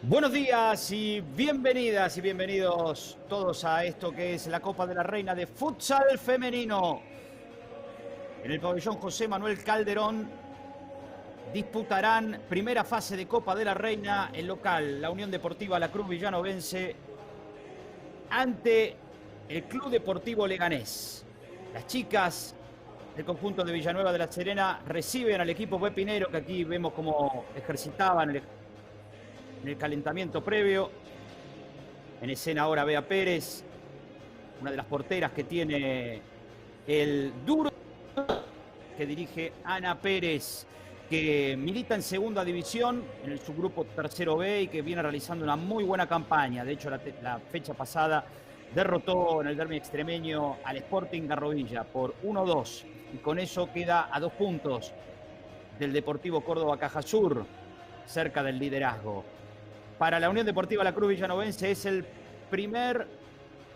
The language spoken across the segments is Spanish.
Buenos días y bienvenidas y bienvenidos todos a esto que es la Copa de la Reina de Futsal Femenino. En el pabellón José Manuel Calderón disputarán primera fase de Copa de la Reina el local, la Unión Deportiva La Cruz Villanovense, ante el Club Deportivo Leganés. Las chicas del conjunto de Villanueva de la Serena reciben al equipo pepinero, que aquí vemos cómo ejercitaban en el calentamiento previo. En escena ahora Bea Pérez, una de las porteras que tiene el duro que dirige Ana Pérez, que milita en segunda división, en el subgrupo tercero B y que viene realizando una muy buena campaña. De hecho, la fecha pasada derrotó en el derbi extremeño al Sporting Garrovilla por 1-2 y con eso queda a 2 puntos del Deportivo Córdoba Cajasur, cerca del liderazgo. Para la Unión Deportiva La Cruz Villanovense es el primer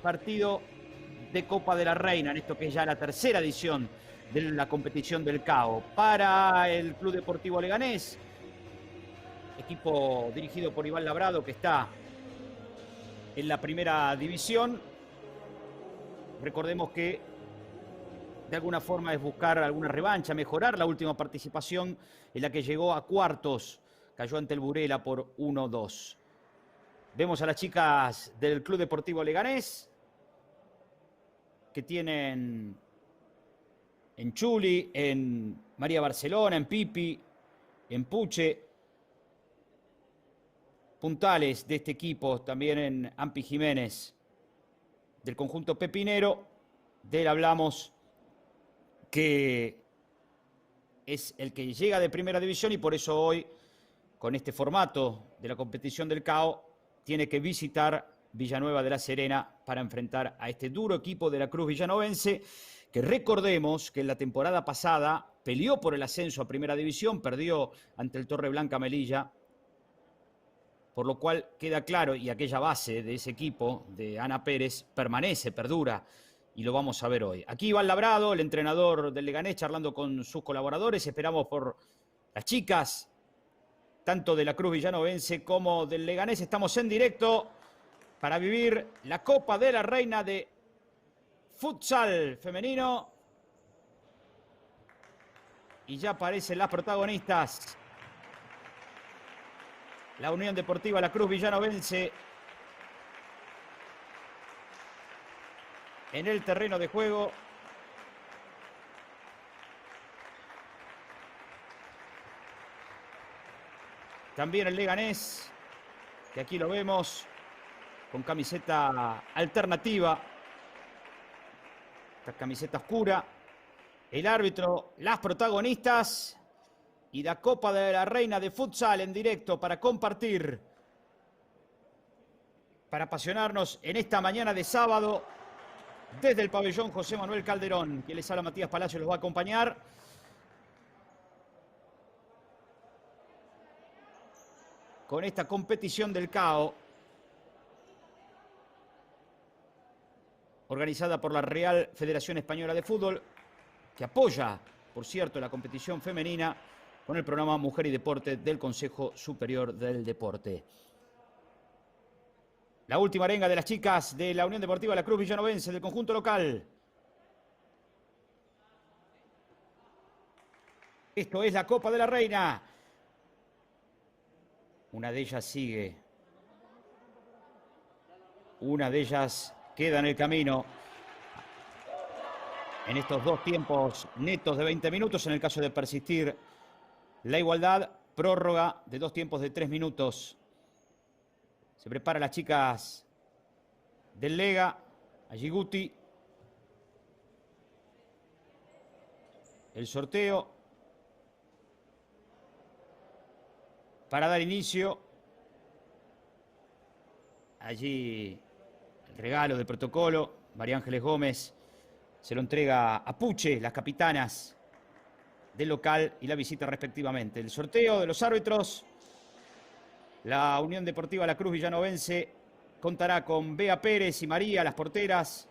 partido de Copa de la Reina, en esto que es ya la tercera edición de la competición del CAO. Para el Club Deportivo Leganés, equipo dirigido por Iván Labrado, que está en la primera división. Recordemos que de alguna forma es buscar alguna revancha, mejorar la última participación en la que llegó a cuartos. Cayó ante el Burela por 1-2. Vemos a las chicas del Club Deportivo Leganés, que tienen en Chuli, en María Barcelona, en Pipi, en Puche, puntales de este equipo, también en Ampi Jiménez, del conjunto pepinero. De él hablamos, que es el que llega de primera división y por eso hoy, con este formato de la competición del CAO, tiene que visitar Villanueva de la Serena para enfrentar a este duro equipo de la Cruz Villanovense, que recordemos que en la temporada pasada peleó por el ascenso a primera división, perdió ante el Torre Blanca Melilla, por lo cual queda claro, y aquella base de ese equipo de Ana Pérez permanece, perdura, y lo vamos a ver hoy. Aquí Iván Labrado, el entrenador del Leganés, charlando con sus colaboradores. Esperamos por las chicas, tanto de la Cruz Villanovense como del Leganés. Estamos en directo para vivir la Copa de la Reina de Futsal Femenino. Y ya aparecen las protagonistas. La Unión Deportiva La Cruz Villanovense en el terreno de juego. También el Leganés, que aquí lo vemos con camiseta alternativa, esta camiseta oscura. El árbitro, las protagonistas y la Copa de la Reina de Futsal en directo para compartir, para apasionarnos en esta mañana de sábado desde el pabellón José Manuel Calderón. Quien les habla, Matías Palacio, los va a acompañar. Con esta competición del CAO, organizada por la Real Federación Española de Fútbol, que apoya, por cierto, la competición femenina con el programa Mujer y Deporte del Consejo Superior del Deporte. La última arenga de las chicas de la Unión Deportiva La Cruz Villanovense, del conjunto local. Esto es la Copa de la Reina. Una de ellas sigue. Una de ellas queda en el camino. En estos dos tiempos netos de 20 minutos, en el caso de persistir la igualdad, prórroga de 2 tiempos de 3 minutos. Se preparan las chicas del Lega, allí Guti. El sorteo para dar inicio. Allí el regalo del protocolo. María Ángeles Gómez se lo entrega a Puche, las capitanas del local y la visita respectivamente. El sorteo de los árbitros. La Unión Deportiva La Cruz Villanovense contará con Bea Pérez y María, las porteras.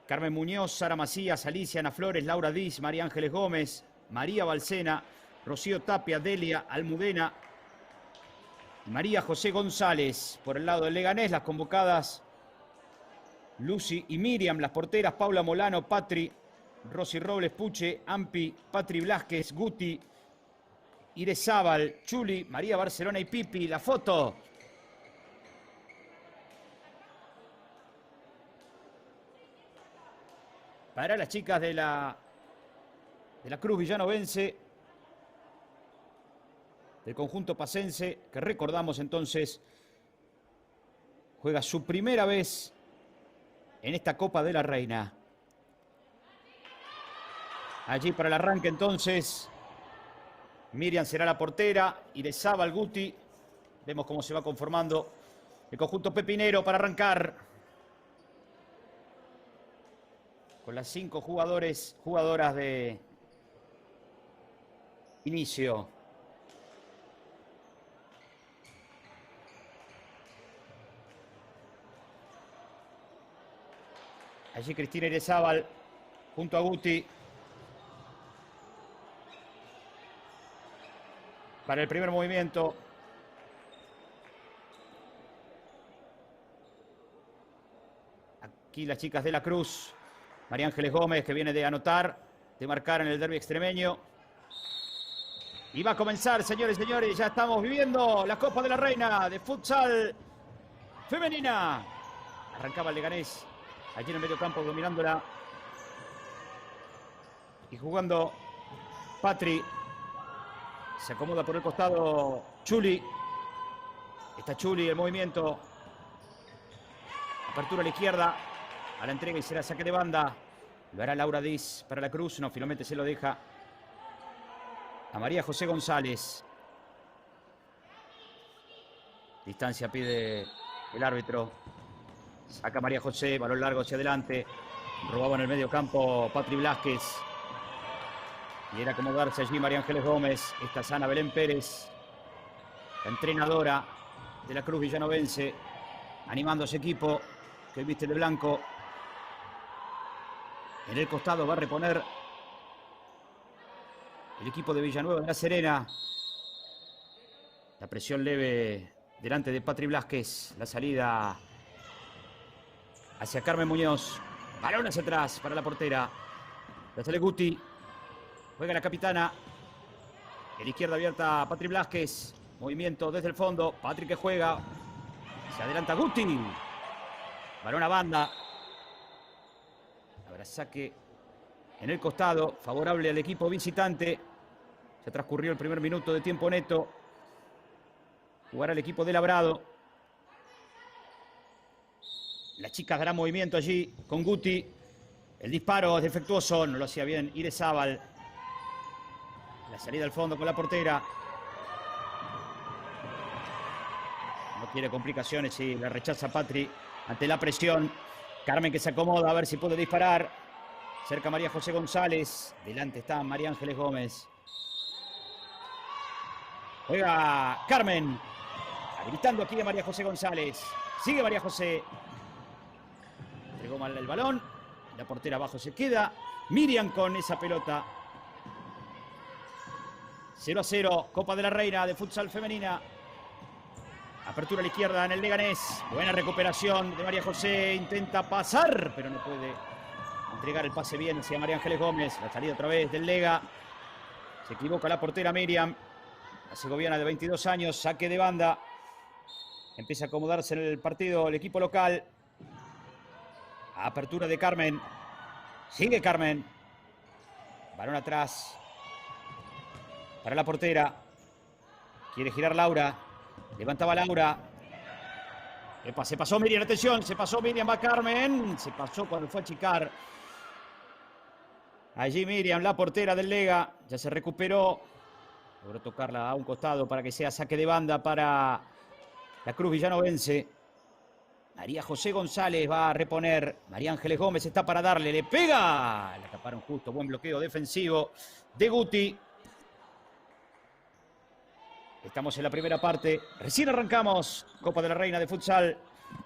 Carmen Muñoz, Sara Macías, Alicia, Ana Flores, Laura Diz, María Ángeles Gómez, María Balcena, Rocío Tapia, Delia Almudena, María José González por el lado del Leganés. Las convocadas Lucy y Miriam. Las porteras Paula Molano, Patri, Rosy Robles, Puche, Ampi, Patri Blasquez, Guti, Irezábal, Chuli, María Barcelona y Pipi. La foto. Para las chicas de la Cruz Villanovense, del conjunto pacense, que recordamos entonces juega su primera vez en esta Copa de la Reina. Allí para el arranque entonces Miriam será la portera, Irezábal, Guti. Vemos cómo se va conformando el conjunto pepinero para arrancar con las 5 jugadoras de inicio. Allí Cristina Irezábal junto a Guti. Para el primer movimiento. Aquí las chicas de la Cruz. María Ángeles Gómez, que viene de anotar, de marcar en el derbi extremeño. Y va a comenzar, señores y señores. Ya estamos viviendo la Copa de la Reina de futsal femenina. Arrancaba el Leganés. Allí en el medio campo dominándola. Y jugando Patri. Se acomoda por el costado Chuli. Está Chuli, el movimiento. Apertura a la izquierda. A la entrega y será saque de banda. Lo hará Laura Diz para la Cruz. No, finalmente se lo deja a María José González. Distancia pide el árbitro. Saca María José, balón largo hacia adelante. Robaba en el medio campo Patri Blasquez. Y era acomodarse allí María Ángeles Gómez. Esta es Ana Belén Pérez, la entrenadora de la Cruz Villanovense, animando a ese equipo que viste de blanco. En el costado va a reponer el equipo de Villanueva de la Serena. La presión leve delante de Patri Blasquez. La salida hacia Carmen Muñoz. Balón hacia atrás para la portera. La sale Guti. Juega la capitana. En la izquierda abierta Patri Blasquez. Movimiento desde el fondo. Patri que juega. Se adelanta Guti. Balón a banda. Habrá saque en el costado. Favorable al equipo visitante. Se transcurrió el primer minuto de tiempo neto. Jugará el equipo de Labrado. Las chicas darán movimiento allí con Guti. El disparo es defectuoso. No lo hacía bien Irezábal. La salida al fondo con la portera. No quiere complicaciones y la rechaza Patri ante la presión. Carmen que se acomoda a ver si puede disparar. Cerca María José González. Delante está María Ángeles Gómez. Juega Carmen. Habilitando aquí a María José González. Sigue María José. Entregó mal el balón. La portera abajo se queda. Miriam con esa pelota. 0-0, Copa de la Reina de futsal femenina. Apertura a la izquierda en el Leganés. Buena recuperación de María José. Intenta pasar, pero no puede entregar el pase bien hacia María Ángeles Gómez. La salida otra vez del Lega. Se equivoca la portera Miriam. La segoviana de 22 años. Saque de banda. Empieza a acomodarse en el partido el equipo local. Apertura de Carmen. Sigue Carmen. Balón atrás para la portera. Quiere girar Laura. Levantaba Laura. Epa, se pasó Miriam, atención. Se pasó Miriam, va Carmen. Se pasó cuando fue a achicar. Allí Miriam, la portera del Lega. Ya se recuperó. Logró tocarla a un costado para que sea saque de banda para la Cruz Villanovense. María José González va a reponer. María Ángeles Gómez está para darle. Le pega. La taparon justo. Buen bloqueo defensivo de Guti. Estamos en la primera parte. Recién arrancamos. Copa de la Reina de futsal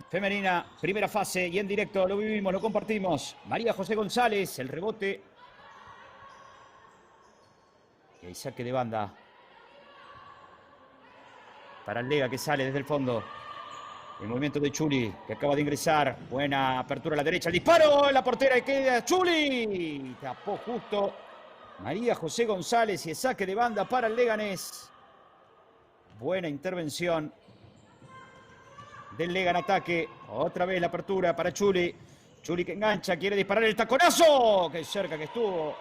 femenina. Primera fase y en directo lo vivimos, lo compartimos. María José González. El rebote. Y ahí saque de banda. para el Lega que sale desde el fondo. El movimiento de Chuli, que acaba de ingresar. Buena apertura a la derecha. El disparo en la portera y queda Chuli. Tapó justo María José González y el saque de banda para el Leganés. Buena intervención del Lega en ataque. Otra vez la apertura para Chuli. Chuli que engancha, quiere disparar el taconazo. Qué cerca que estuvo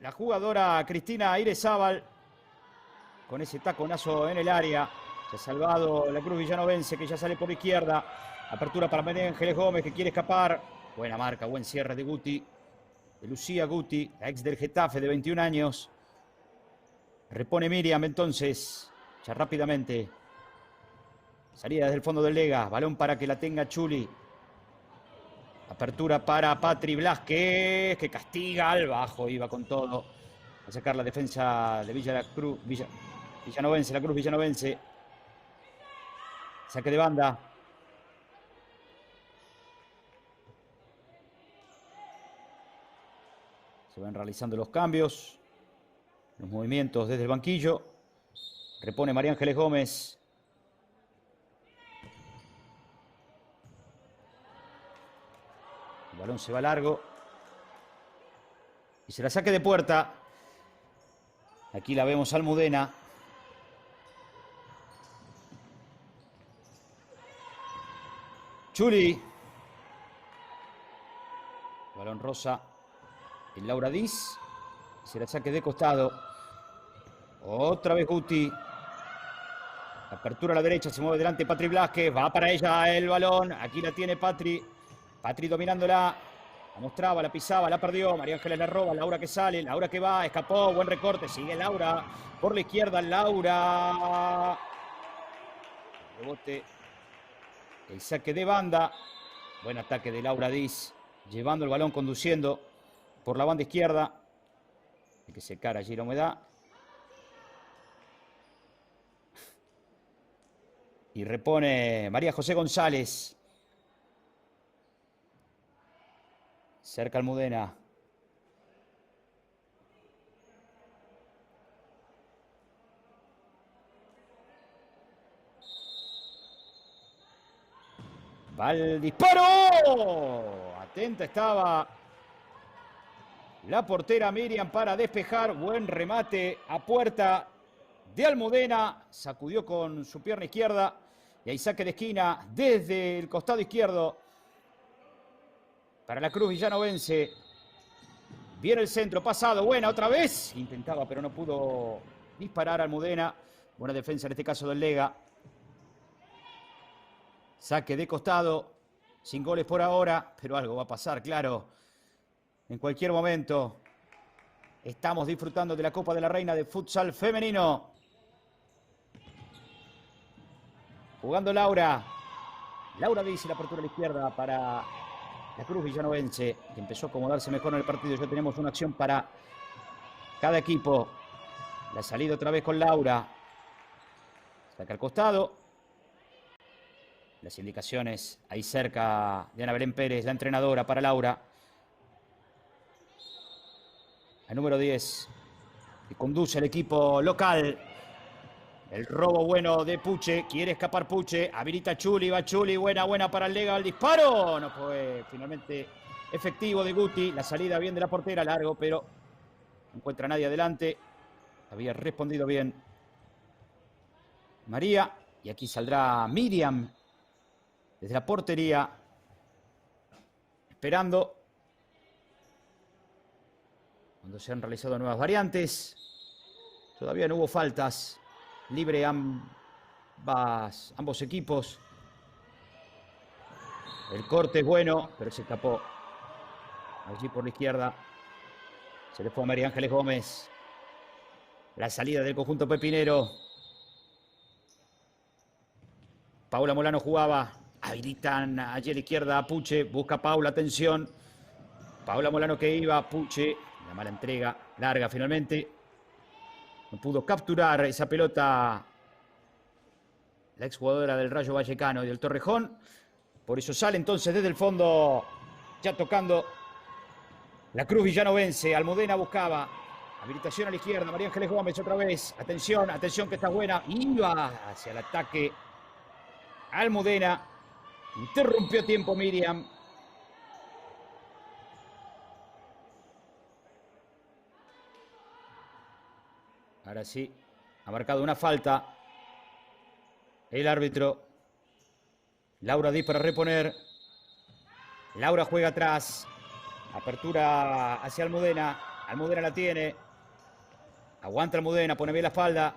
la jugadora Cristina Airezábal con ese taconazo en el área. Se ha salvado la Cruz Villanovense, que ya sale por la izquierda. Apertura para María Ángeles Gómez, que quiere escapar. Buena marca, buen cierre de Guti. De Lucía Guti, la ex del Getafe de 21 años. Repone Miriam entonces, ya rápidamente. Salida desde el fondo del Lega. Balón para que la tenga Chuli. Apertura para Patri Blasquez, que castiga al bajo. Iba con todo a sacar la defensa de Villanovense, la Cruz Villanovense. Saque de banda. Se van realizando los cambios. Los movimientos desde el banquillo. Repone María Ángeles Gómez. El balón se va largo. Y se la saque de puerta. Aquí la vemos Almudena. Chuli. Balón rosa. El Laura Diz. Se la saque de costado. Otra vez Guti. Apertura a la derecha. Se mueve delante Patri Blasquez. Va para ella el balón. Aquí la tiene Patri. Patri dominándola. La mostraba, la pisaba, la perdió. María Ángeles la roba. Laura que sale. Laura que va. Escapó. Buen recorte. Sigue Laura. Por la izquierda Laura. Rebote. El saque de banda. Buen ataque de Laura Diz. Llevando el balón, conduciendo por la banda izquierda. Hay que secar allí la humedad. Y repone María José González. Cerca Almudena. Va el disparo. Atenta estaba la portera Miriam para despejar. Buen remate a puerta de Almudena. Sacudió con su pierna izquierda. Y ahí saque de esquina desde el costado izquierdo para la Cruz Villanovense. Viene el centro, pasado, buena otra vez. Intentaba, pero no pudo disparar Almudena. Buena defensa en este caso del Lega. Saque de costado, sin goles por ahora, pero algo va a pasar, claro. En cualquier momento. Estamos disfrutando de la Copa de la Reina de futsal femenino. Jugando Laura. Laura dice la apertura a la izquierda para la Cruz Villanovense, que empezó a acomodarse mejor en el partido. Ya tenemos una acción para cada equipo. La salida otra vez con Laura. Saca al costado. Las indicaciones ahí cerca de Ana Belén Pérez, la entrenadora para Laura. El número 10, que conduce el equipo local. El robo bueno de Puche. Quiere escapar Puche. Habilita Chuli. Va Chuli. Buena para el Lega. El disparo. No fue finalmente efectivo de Guti. La salida bien de la portera. Largo, pero no encuentra a nadie adelante. Había respondido bien María. Y aquí saldrá Miriam desde la portería. Esperando. Cuando se han realizado nuevas variantes. Todavía no hubo faltas. Libre ambos equipos. El corte es bueno, pero se escapó. Allí por la izquierda. Se le fue a María Ángeles Gómez. La salida del conjunto pepinero. Paula Molano jugaba. Habilitan allí a la izquierda a Puche. Busca Paula, atención. Paula Molano que iba. Puche. La mala entrega. Larga finalmente. No pudo capturar esa pelota la exjugadora del Rayo Vallecano y del Torrejón. Por eso sale entonces desde el fondo, ya tocando la Cruz Villanovense. Almudena buscaba. Habilitación a la izquierda, María Ángeles Gómez otra vez. Atención, atención que está buena. Iba hacia el ataque Almudena. Interrumpió tiempo Miriam. Ahora sí, ha marcado una falta el árbitro. Laura Díaz para reponer. Laura juega atrás. Apertura hacia Almudena. Almudena la tiene. Aguanta Almudena, pone bien la espalda.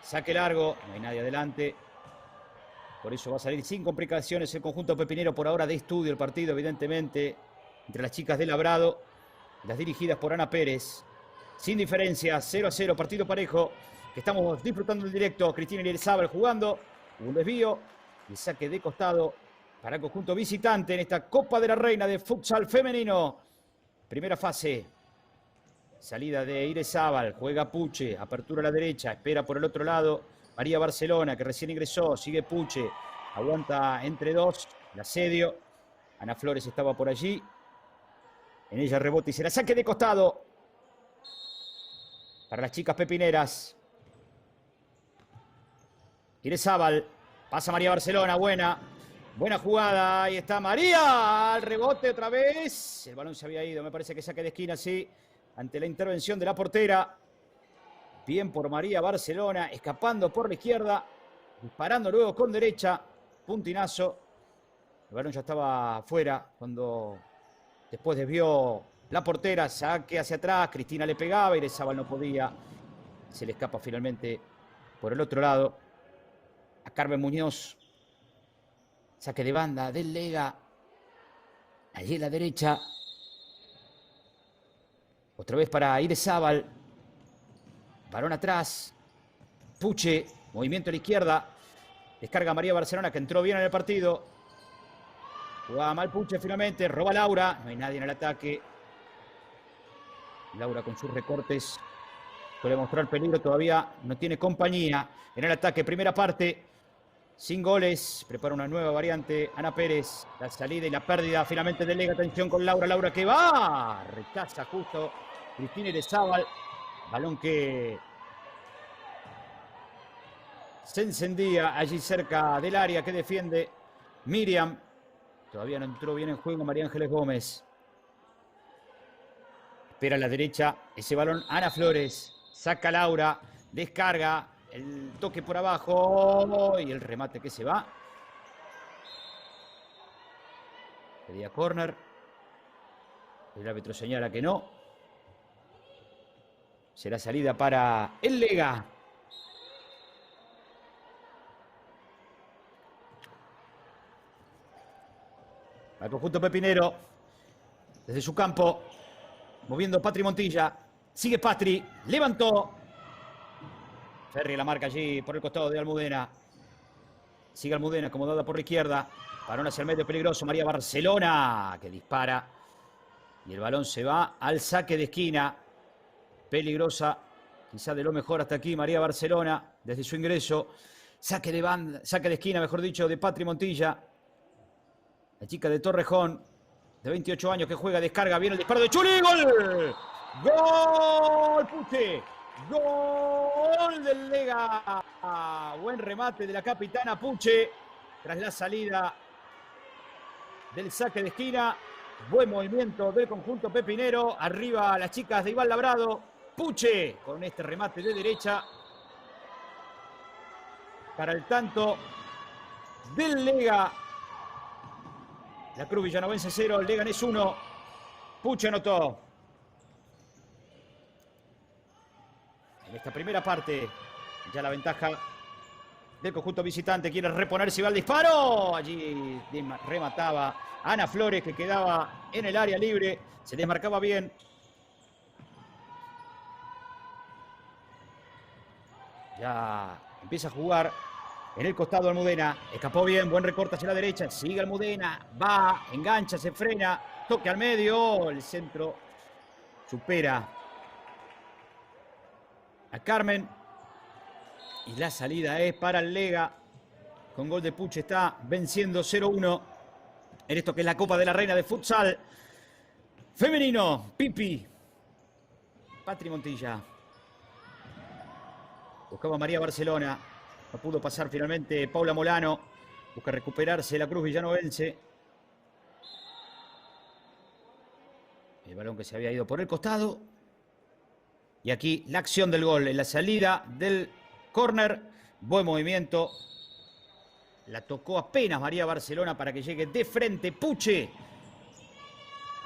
Saque largo. No hay nadie adelante. Por eso va a salir sin complicaciones el conjunto pepinero. Por ahora de estudio el partido, evidentemente. Entre las chicas de Labrado. Las dirigidas por Ana Pérez. Sin diferencia, 0-0, partido parejo. Que estamos disfrutando en directo. Cristina Irizabal jugando. Un desvío. Y saque de costado para el conjunto visitante en esta Copa de la Reina de futsal femenino. Primera fase. Salida de Irizabal. Juega Puche. Apertura a la derecha. Espera por el otro lado María Barcelona, que recién ingresó. Sigue Puche. Aguanta entre dos. El asedio. Ana Flores estaba por allí. En ella rebote y será saque de costado para las chicas pepineras. Irizabal. Pasa María Barcelona. Buena jugada. Ahí está María. Al rebote otra vez. El balón se había ido. Me parece que saque de esquina, sí. Ante la intervención de la portera. Bien por María Barcelona. Escapando por la izquierda. Disparando luego con derecha. Puntinazo. El balón ya estaba fuera cuando después desvió la portera. Saque hacia atrás. Cristina le pegaba. Irizabal no podía. Se le escapa finalmente por el otro lado a Carmen Muñoz. Saque de banda del Lega. Allí a la derecha. Otra vez para Irizabal. Balón atrás. Puche. Movimiento a la izquierda. Descarga María Barcelona, que entró bien en el partido. Jugaba mal Puche finalmente. Roba Laura. No hay nadie en el ataque. Laura con sus recortes puede mostrar peligro. Todavía no tiene compañía en el ataque. Primera parte. Sin goles. Prepara una nueva variante. Ana Pérez. La salida y la pérdida finalmente del Lega. Atención con Laura. Laura que va. Rechaza justo Cristina Irizabal. Balón que se encendía allí cerca del área que defiende Miriam. Todavía no entró bien en juego María Ángeles Gómez. Espera a la derecha ese balón. Ana Flores. Saca Laura. Descarga. El toque por abajo. Y el remate que se va. Pedía córner. El árbitro señala que no. Será salida para el Lega. Al conjunto pepinero. Desde su campo. Moviendo Patri Montilla. Sigue Patri. Levantó. Ferri la marca allí por el costado de Almudena. Sigue Almudena acomodada por la izquierda. Balón hacia el medio peligroso. María Barcelona que dispara. Y el balón se va al saque de esquina. Peligrosa. Quizá de lo mejor hasta aquí María Barcelona. Desde su ingreso. Saque de banda. Saque de esquina, mejor dicho, de Patri Montilla. La chica de Torrejón. De 28 años que juega. Descarga. Viene el disparo de Chuli. ¡Gol! ¡Gol! ¡Puche! Gol del Lega. Buen remate de la capitana Puche. Tras la salida del saque de esquina. Buen movimiento del conjunto pepinero. Arriba las chicas de Iván Labrado. Puche con este remate de derecha. Para el tanto del Lega. La Cruz Villanovense 0. El Leganés 1. Puche anotó. En esta primera parte, ya la ventaja del conjunto visitante. Quiere reponer si va el disparo. Allí remataba Ana Flores, que quedaba en el área libre. Se desmarcaba bien. Ya empieza a jugar en el costado Almudena. Escapó bien, buen recorte hacia la derecha. Sigue Almudena, va, engancha, se frena. Toque al medio. El centro supera a Carmen. Y la salida es para el Lega. Con gol de Puche está venciendo 0-1. En esto que es la Copa de la Reina de Futsal Femenino. Pipi. Patri Montilla. Buscaba María Barcelona. No pudo pasar finalmente Paula Molano. Busca recuperarse la Cruz villanovense. El balón que se había ido por el costado. Y aquí la acción del gol en la salida del córner. Buen movimiento. La tocó apenas María Barcelona para que llegue de frente Puche.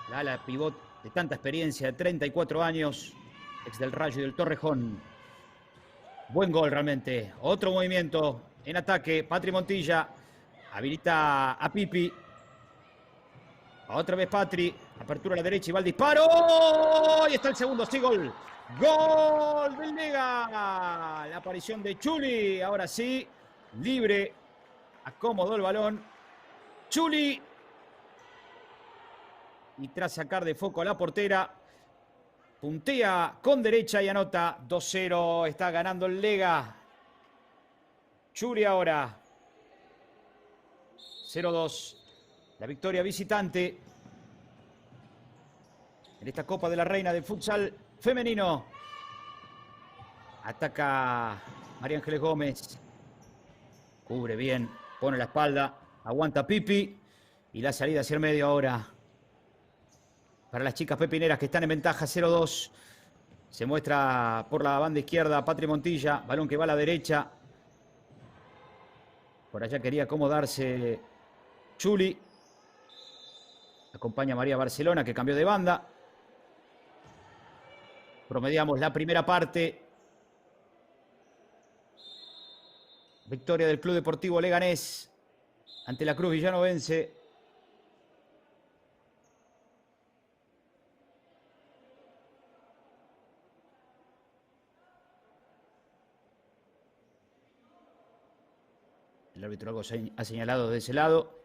La ala pivot de tanta experiencia, de 34 años. Ex del Rayo y del Torrejón. Buen gol realmente. Otro movimiento en ataque. Patri Montilla habilita a Pipi. Otra vez Patri. Apertura a la derecha y va el disparo. Y está el segundo. Sí, gol. Gol del Lega. La aparición de Chuli. Ahora sí. Libre. Acomodó el balón. Chuli. Y tras sacar de foco a la portera, puntea con derecha y anota 2-0. Está ganando el Lega. Chuli ahora. 0-2. La victoria visitante en esta Copa de la Reina del futsal femenino. Ataca María Ángeles Gómez. Cubre bien. Pone la espalda. Aguanta Pipi. Y la salida hacia el medio ahora. Para las chicas pepineras que están en ventaja 0-2. Se muestra por la banda izquierda Patri Montilla. Balón que va a la derecha. Por allá quería acomodarse Chuli. Acompaña a María Barcelona que cambió de banda. Promediamos la primera parte. Victoria del Club Deportivo Leganés ante la Cruz villanovense. El árbitro algo ha señalado de ese lado.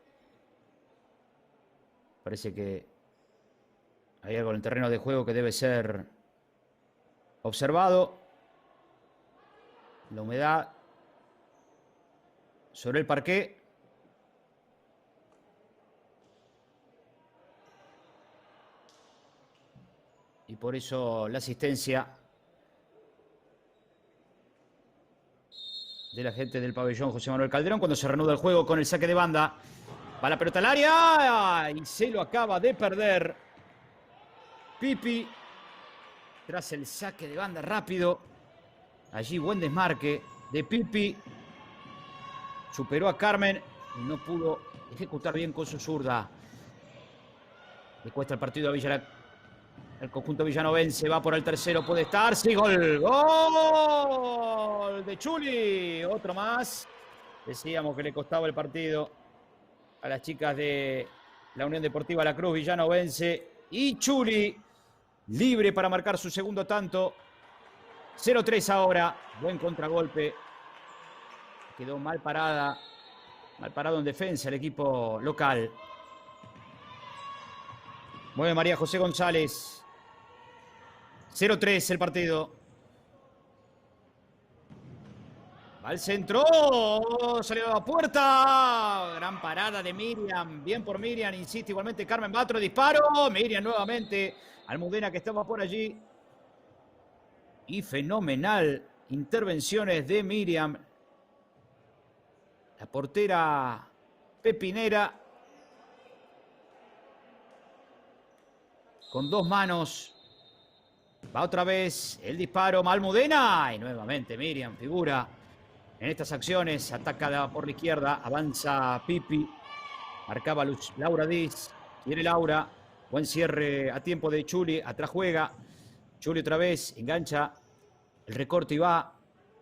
Parece que hay algo en el terreno de juego que debe ser observado. La humedad sobre el parqué. Y por eso la asistencia de la gente del pabellón José Manuel Calderón cuando se reanuda el juego con el saque de banda. Va la pelota al área y se lo acaba de perder Pipi tras el saque de banda rápido. Allí buen desmarque de Pipi. Superó a Carmen y no pudo ejecutar bien con su zurda. Le cuesta el partido a el conjunto villanovense. Va por el tercero, puede estar. Sí, gol. Gol de Chuli. Otro más. Decíamos que le costaba el partido a las chicas de la Unión Deportiva La Cruz villanovense. Y Chuli libre para marcar su segundo tanto. 0-3 ahora. Buen contragolpe. Quedó mal parado en defensa el equipo local. Mueve María José González. 0-3 el partido. Va al centro. Salió a la puerta. Gran parada de Miriam. Bien por Miriam. Insiste igualmente Carmen. Va otro disparo. Miriam nuevamente. Almudena que estaba por allí. Y fenomenal intervenciones de Miriam. La portera pepinera. Con dos manos. Va otra vez el disparo. Almudena. Y nuevamente Miriam figura en estas acciones. Ataca por la izquierda. Avanza Pipi. Marcaba Laura Diz. Quiere Laura. Buen cierre a tiempo de Chuli. Atrás juega. Chuli otra vez. Engancha el recorte y va.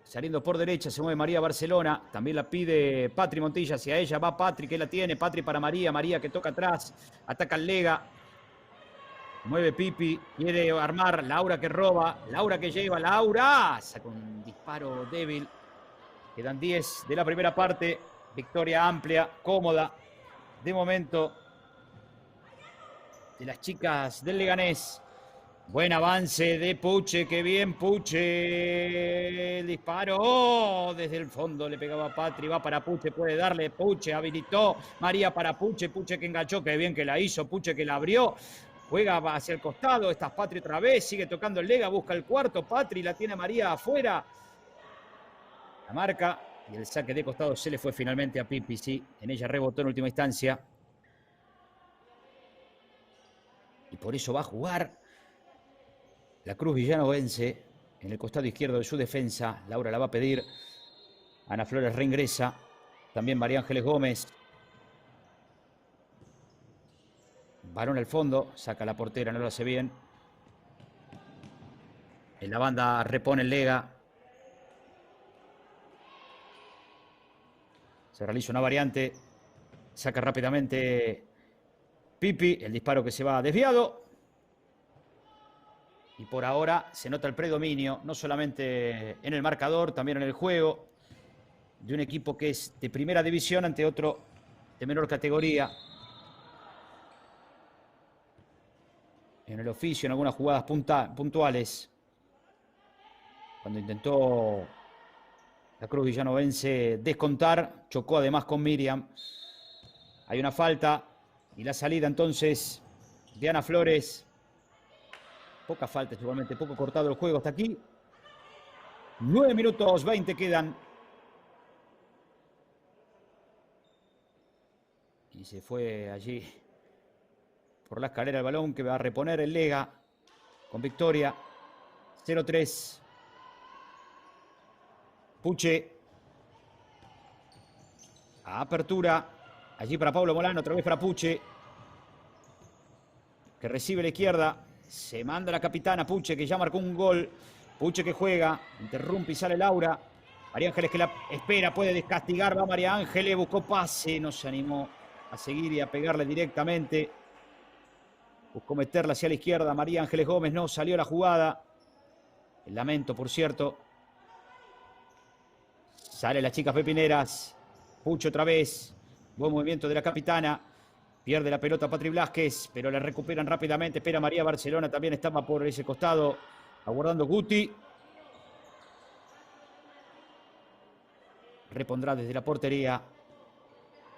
Saliendo por derecha. Se mueve María Barcelona. También la pide Patri Montilla. Hacia ella va Patri que la tiene. Patri para María. María que toca atrás. Ataca al Lega. Mueve Pipi, quiere armar, Laura que roba, Laura que lleva, Laura, saca un disparo débil. Quedan 10 de la primera parte, victoria amplia, cómoda, de momento, de las chicas del Leganés. Buen avance de Puche, qué bien Puche, el disparo, desde el fondo le pegaba a Patri, va para Puche, puede darle, Puche habilitó, María para Puche, Puche que enganchó, qué bien que la hizo, Puche que la abrió. Juega hacia el costado, está Patri otra vez, sigue tocando el Lega, busca el cuarto, Patri, la tiene María afuera. La marca y el saque de costado se le fue finalmente a Pippi, sí, en ella rebotó en última instancia. Y por eso va a jugar la Cruz Villanovense en el costado izquierdo de su defensa. Laura la va a pedir. Ana Flores reingresa. También María Ángeles Gómez. Varón al fondo. Saca la portera, no lo hace bien. En la banda repone el Lega. Se realiza una variante. Saca rápidamente Pippi. El disparo que se va desviado. Y por ahora se nota el predominio, no solamente en el marcador, también en el juego, de un equipo que es de primera división ante otro de menor categoría. En el oficio, en algunas jugadas puntuales, cuando intentó la Cruz Villanovense descontar, chocó además con Miriam. Hay una falta y la salida entonces de Ana Flores. Pocas faltas igualmente, poco cortado el juego hasta aquí. 9 minutos 20 quedan. Y se fue allí por la escalera el balón que va a reponer el Lega con victoria. 0-3. Puche. Apertura. Allí para Pablo Molano, otra vez para Puche. Que recibe la izquierda. Se manda la capitana Puche, que ya marcó un gol. Puche que juega. Interrumpe y sale Laura. María Ángeles que la espera. Puede descastigar. Va María Ángeles. Buscó pase. No se animó a seguir y a pegarle directamente. Buscó meterla hacia la izquierda. María Ángeles Gómez no salió la jugada. El lamento, por cierto. Sale las chicas pepineras. Puche otra vez. Buen movimiento de la capitana. Pierde la pelota Patri Blasquez, pero la recuperan rápidamente. Espera María Barcelona, también estaba por ese costado, aguardando Guti. Repondrá desde la portería.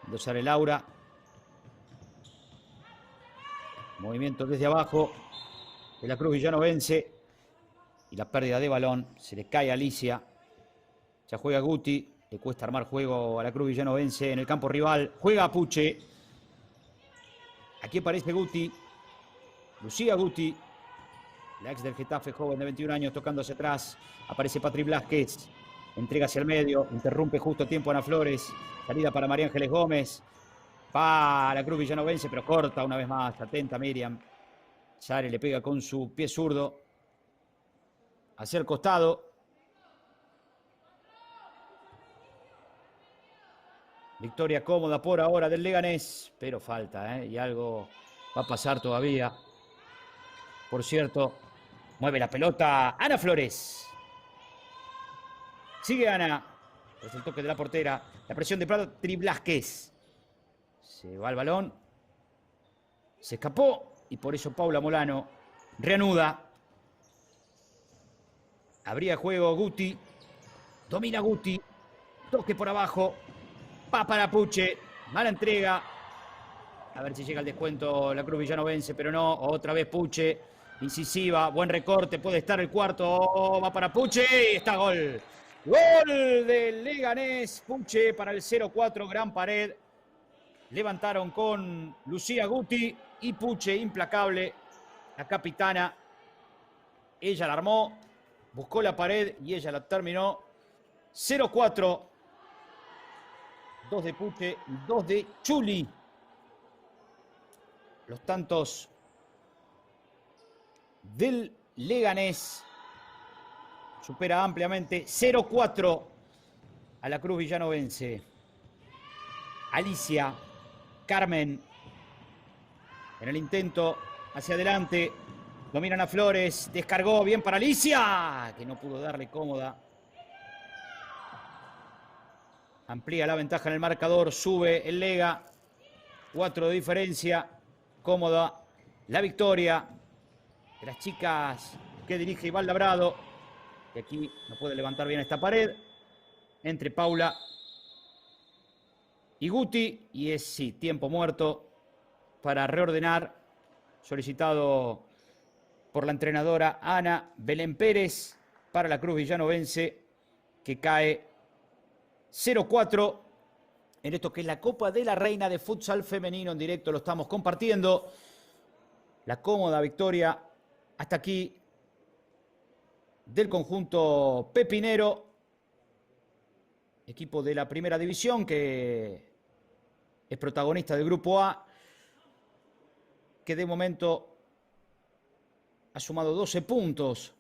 Cuando sale Laura. Movimiento desde abajo de la Cruz Villanovense. Y la pérdida de balón. Se le cae a Alicia. Ya juega Guti. Le cuesta armar juego a la Cruz Villanovense en el campo rival. Juega a Puche. Aquí aparece Guti, Lucía Guti, la ex del Getafe, joven de 21 años, tocando hacia atrás. Aparece Patri Blasquez, entrega hacia el medio, interrumpe justo a tiempo Ana Flores. Salida para María Ángeles Gómez. Va la Cruz Villanovense, pero corta una vez más. Atenta Miriam. Sare le pega con su pie zurdo hacia el costado. Victoria cómoda por ahora del Leganés, pero falta, y algo va a pasar todavía. Por cierto, mueve la pelota Ana Flores. Sigue Ana. Es el toque de la portera. La presión de Patri Blasquez. Se va el balón. Se escapó y por eso Paula Molano reanuda. Abría juego Guti. Domina Guti. Toque por abajo. Va para Puche, mala entrega. A ver si llega el descuento la Cruz Villanovense, pero no. Otra vez Puche, incisiva, buen recorte, puede estar el cuarto. Oh, va para Puche y está gol. Gol del Leganés. Puche para el 0-4, gran pared. Levantaron con Lucía Guti y Puche, implacable. La capitana, ella la armó, buscó la pared y ella la terminó. 0-4. 2 de Puche, 2 de Chuli. Los tantos del Leganés. Supera ampliamente 0-4 a la Cruz Villanovense. Alicia, Carmen, en el intento hacia adelante. Dominan a Flores, descargó bien para Alicia, que no pudo darle cómoda. Amplía la ventaja en el marcador, sube el Lega. 4 de diferencia. Cómoda la victoria de las chicas que dirige Iván Labrado. Que aquí no puede levantar bien esta pared. Entre Paula y Guti. Y es, sí, tiempo muerto para reordenar solicitado por la entrenadora Ana Belén Pérez para la Cruz Villanovense, que cae 0-4 en esto que es la Copa de la Reina de Futsal Femenino. En directo lo estamos compartiendo. La cómoda victoria hasta aquí del conjunto pepinero, equipo de la primera división que es protagonista del Grupo A, que de momento ha sumado 12 puntos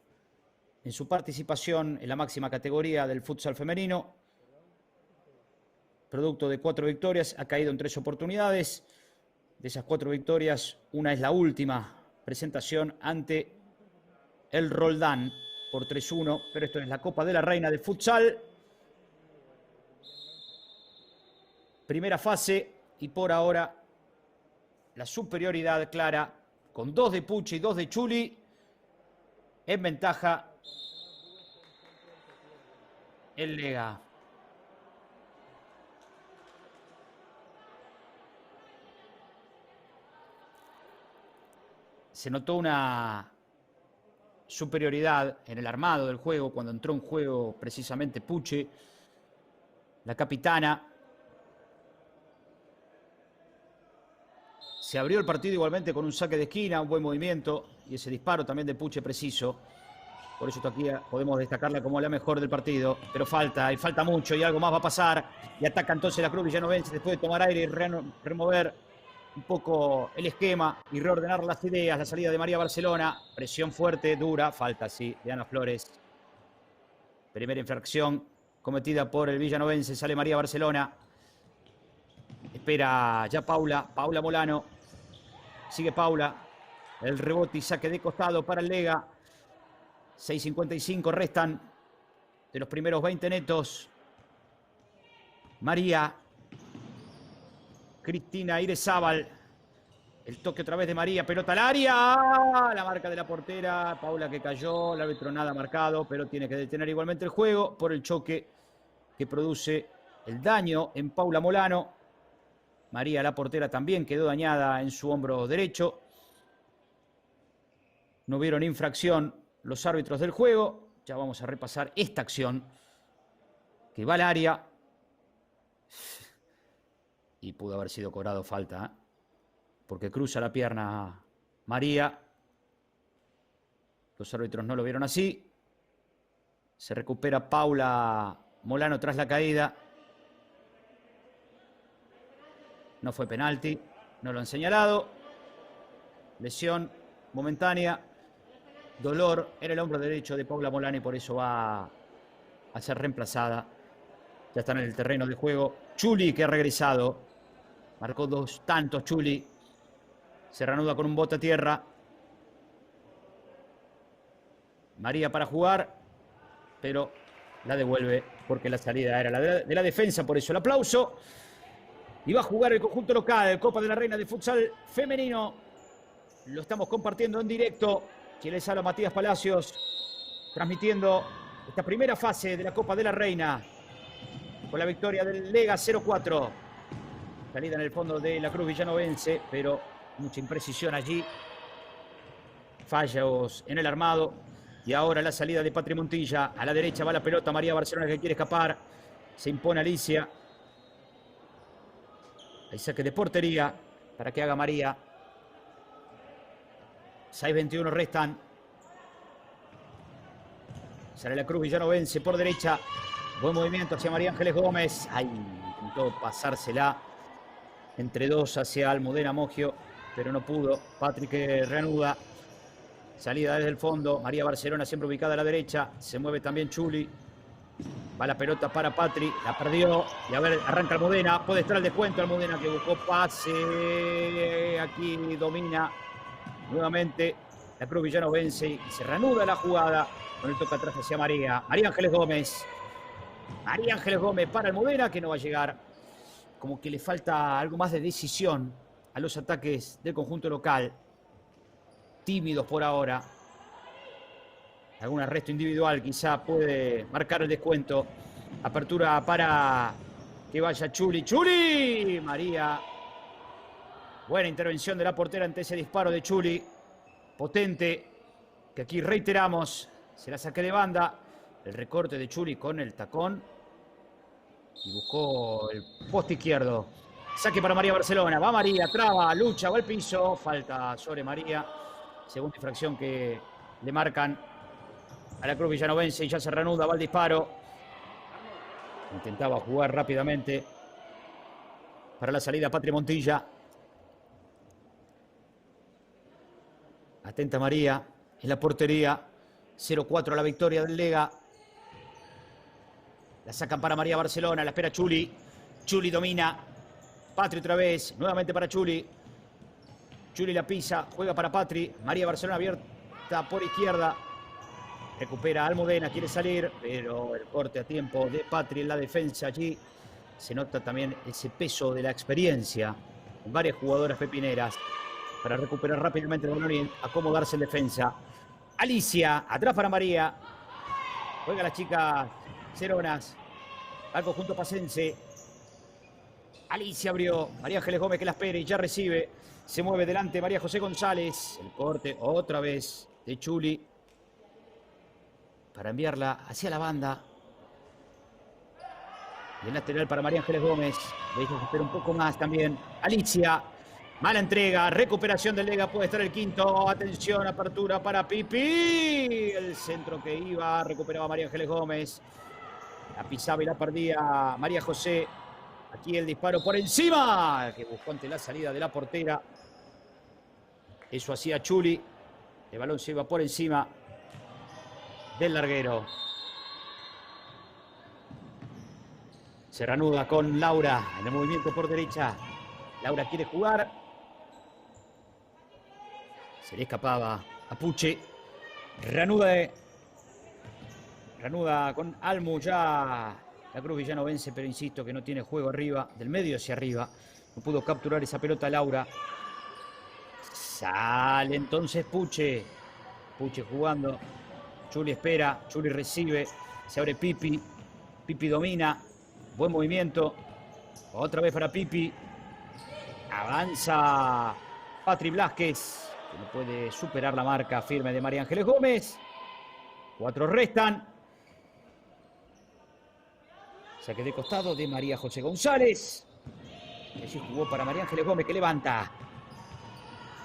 en su participación en la máxima categoría del futsal femenino. Producto de 4 victorias, ha caído en 3 oportunidades. De esas 4 victorias, una es la última presentación ante el Roldán por 3-1, pero esto es la Copa de la Reina de Futsal. Primera fase y por ahora la superioridad clara con 2 de Puche y 2 de Chuli. En ventaja el Lega. Se notó una superioridad en el armado del juego cuando entró en juego precisamente Puche, la capitana. Se abrió el partido igualmente con un saque de esquina, un buen movimiento y ese disparo también de Puche preciso. Por eso aquí podemos destacarla como la mejor del partido. Pero falta, y falta mucho, y algo más va a pasar. Y ataca entonces la Cruz Villanovense después de tomar aire y remover un poco el esquema y reordenar las ideas. La salida de María Barcelona. Presión fuerte, dura. Falta, sí, de Ana Flores. Primera infracción cometida por el Villanovense. Sale María Barcelona. Espera ya Paula Molano. Sigue Paula. El rebote y saque de costado para el Lega. 6:55 restan de los primeros 20 netos. María. Cristina Irezábal. El toque otra vez de María. Pelota al área. La marca de la portera. Paula que cayó. El árbitro nada marcado, pero tiene que detener igualmente el juego por el choque que produce el daño en Paula Molano. María, la portera, también quedó dañada en su hombro derecho. No vieron infracción los árbitros del juego. Ya vamos a repasar esta acción que va al área. Y pudo haber sido cobrado falta, ¿eh? Porque cruza la pierna María. Los árbitros no lo vieron así. Se recupera Paula Molano tras la caída. No fue penalti, no lo han señalado. Lesión momentánea. Dolor en el hombro derecho de Paula Molano y por eso va a ser reemplazada. Ya está en el terreno de juego Chuli, que ha regresado. Marcó 2 tantos Chuli. Se reanuda con un bote a tierra. María para jugar, pero la devuelve porque la salida era la de la defensa. Por eso el aplauso. Y va a jugar el conjunto local, Copa de la Reina de Futsal Femenino. Lo estamos compartiendo en directo. Quien les habla, Matías Palacios, transmitiendo esta primera fase de la Copa de la Reina con la victoria del Lega 0-4. Salida en el fondo de la Cruz Villanovense, pero mucha imprecisión allí. Fallos en el armado. Y ahora la salida de Patri Montilla. A la derecha va la pelota, María Barcelona que quiere escapar. Se impone Alicia. Hay saque de portería para que haga María. 6:21 restan. Sale la Cruz Villanovense por derecha. Buen movimiento hacia María Ángeles Gómez. Ay, intentó pasársela entre dos hacia Almudena Mogio, pero no pudo. Patrick reanuda. Salida desde el fondo. María Barcelona siempre ubicada a la derecha. Se mueve también Chuli. Va la pelota para Patri. La perdió. Y a ver, arranca Almudena. Puede estar el descuento. Almudena que buscó pase. Aquí domina nuevamente la Cruz Villanovense y se reanuda la jugada con el toque atrás hacia María. María Ángeles Gómez. María Ángeles Gómez para Almudena, que no va a llegar. Como que le falta algo más de decisión a los ataques del conjunto local. Tímidos por ahora. Algún arresto individual quizá puede marcar el descuento. Apertura para que vaya Chuli. ¡Chuli! María Buena intervención de la portera ante ese disparo de Chuli. Potente. Que aquí reiteramos. Se la saque de banda. El recorte de Chuli con el tacón. Y buscó el poste izquierdo. Saque para María Barcelona. Va María, traba, lucha, va al piso. Falta sobre María. Segunda infracción que le marcan a la Cruz Villanovense. Y ya se reanuda, va el disparo. Intentaba jugar rápidamente para la salida Patri Montilla. Atenta María en la portería. 0-4 la victoria del Lega. La sacan para María Barcelona. La espera Chuli. Chuli domina. Patri otra vez. Nuevamente para Chuli. Chuli la pisa. Juega para Patri. María Barcelona abierta por izquierda. Recupera Almudena. Quiere salir. Pero el corte a tiempo de Patri en la defensa allí. Se nota también ese peso de la experiencia en varias jugadoras pepineras para recuperar rápidamente el balón y acomodarse en defensa. Alicia. Atrás para María. Juega la chica Ceronas. Al conjunto pacense. Alicia abrió. María Ángeles Gómez que la espera y ya recibe. Se mueve delante María José González. El corte otra vez de Chuli. Para enviarla hacia la banda. Y el lateral para María Ángeles Gómez. Le dijo que espera un poco más también. Alicia. Mala entrega. Recuperación del Lega. Puede estar el quinto. Atención. Apertura para Pipi. El centro que iba. Recuperaba María Ángeles Gómez. La pisaba y la perdía María José. Aquí el disparo por encima. Que buscó ante la salida de la portera. Eso hacía Chuli. El balón se iba por encima del larguero. Se reanuda con Laura en el movimiento por derecha. Laura quiere jugar. Se le escapaba a Puche. Reanuda con Almu ya. La Cruz Villanovense, pero insisto que no tiene juego arriba. Del medio hacia arriba. No pudo capturar esa pelota Laura. Sale entonces Puche. Puche jugando. Chuli espera. Chuli recibe. Se abre Pipi. Pipi domina. Buen movimiento. Otra vez para Pipi. Avanza Patri Blázquez. Que no puede superar la marca firme de María Ángeles Gómez. 4 restan. Saque de costado de María José González. Y allí jugó para María Ángeles Gómez que levanta.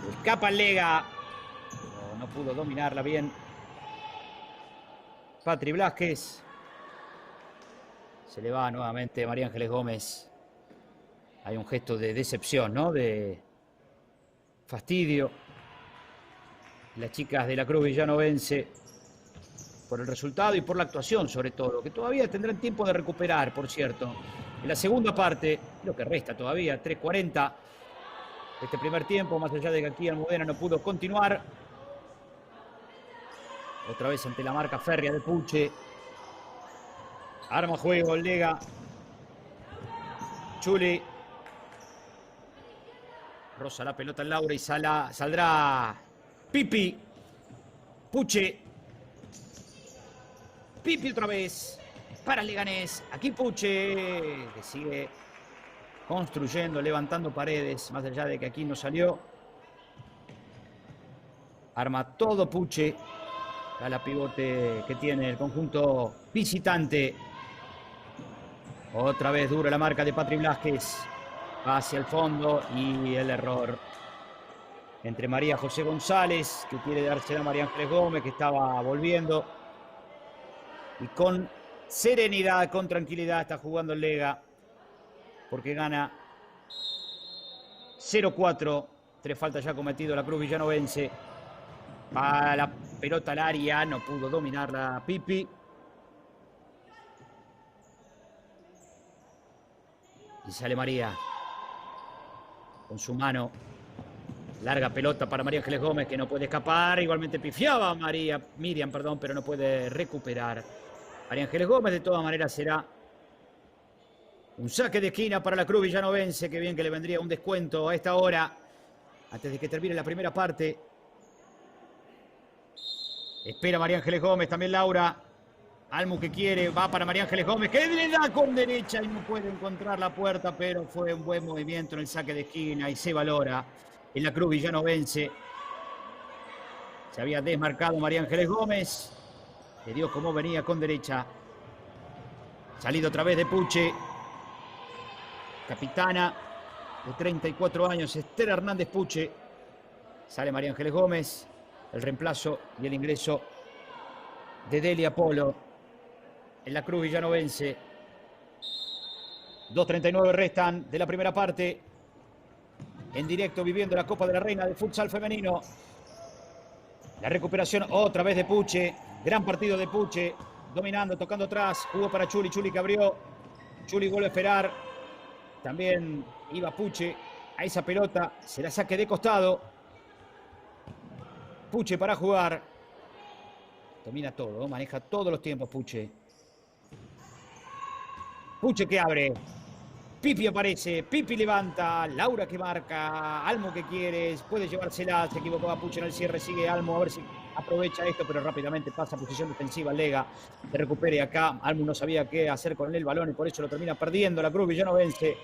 Escapa el Lega. Pero no pudo dominarla bien. Patri Blázquez. Se le va nuevamente María Ángeles Gómez. Hay un gesto de decepción, ¿no? De fastidio. Las chicas de la Cruz Villanovense por el resultado y por la actuación sobre todo, que todavía tendrán tiempo de recuperar, por cierto. En la segunda parte, lo que resta todavía, 3:40 este primer tiempo, más allá de que aquí Almudena no pudo continuar. Otra vez ante la marca férrea de Puche. Arma juego el Lega. Chuli. Roza la pelota en Laura y saldrá Pipi. Puche. Pipi otra vez. Para el Leganés. Aquí Puche. Que sigue construyendo, levantando paredes. Más allá de que aquí no salió. Arma todo Puche. A la pivote que tiene el conjunto visitante. Otra vez dura la marca de Patri Blázquez. Va hacia el fondo y el error entre María José González, que quiere dársela a María Ángeles Gómez, que estaba volviendo. Y con serenidad, con tranquilidad está jugando el Lega. Porque gana 0-4. 3 faltas ya cometido la Cruz Villanovense. Va la pelota al área, no pudo dominarla Pipi. Y sale María. Con su mano. Larga pelota para María Ángeles Gómez, que no puede escapar. Igualmente pifiaba Miriam, pero no puede recuperar. María Ángeles Gómez, de todas maneras, será un saque de esquina para la Cruz Villanovense. Que bien que le vendría un descuento a esta hora. Antes de que termine la primera parte. Espera María Ángeles Gómez, también Laura. Almu que quiere, va para María Ángeles Gómez, que le da con derecha y no puede encontrar la puerta, pero fue un buen movimiento en el saque de esquina y se valora. En la cruz villanovense se había desmarcado María Ángeles Gómez, le dio como venía con derecha. Salido otra vez de Puche, capitana de 34 años, Esther Hernández Puche. Sale María Ángeles Gómez, el reemplazo y el ingreso de Delia Polo en la cruz villanovense. 2:39 restan de la primera parte. En directo viviendo la Copa de la Reina de futsal femenino. La recuperación otra vez de Puche. Gran partido de Puche. Dominando, tocando atrás. Jugó para Chuli. Chuli que abrió. Chuli vuelve a esperar. También iba Puche a esa pelota. Se la saque de costado. Puche para jugar. Domina todo. Maneja todos los tiempos Puche. Puche que abre. Pipi aparece, Pipi levanta, Laura que marca, Almo que quiere, puede llevársela, se equivocaba Puche en el cierre, sigue Almo, a ver si aprovecha esto, pero rápidamente pasa a posición defensiva, Lega, se recupere acá, Almo no sabía qué hacer con el balón y por eso lo termina perdiendo, la cruz villanovense.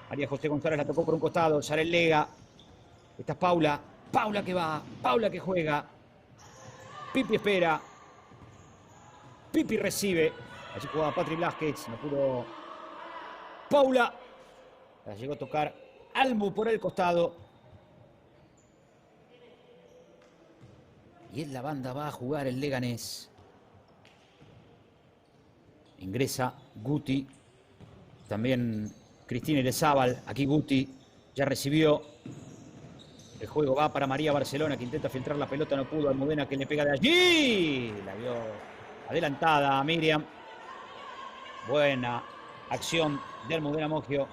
María José González la tocó por un costado, sale el Lega, esta es Paula, Paula que va, Paula que juega, Pipi espera, Pipi recibe, allí jugaba Patri Blázquez, no pudo... Paula, la llegó a tocar Almu por el costado. Y en la banda va a jugar el Leganés. Ingresa Guti. También Cristina Irezábal. Aquí Guti ya recibió. El juego va para María Barcelona, que intenta filtrar la pelota, no pudo. Almudena que le pega de allí. La vio adelantada a Miriam. Buena acción de Almudena Mogio.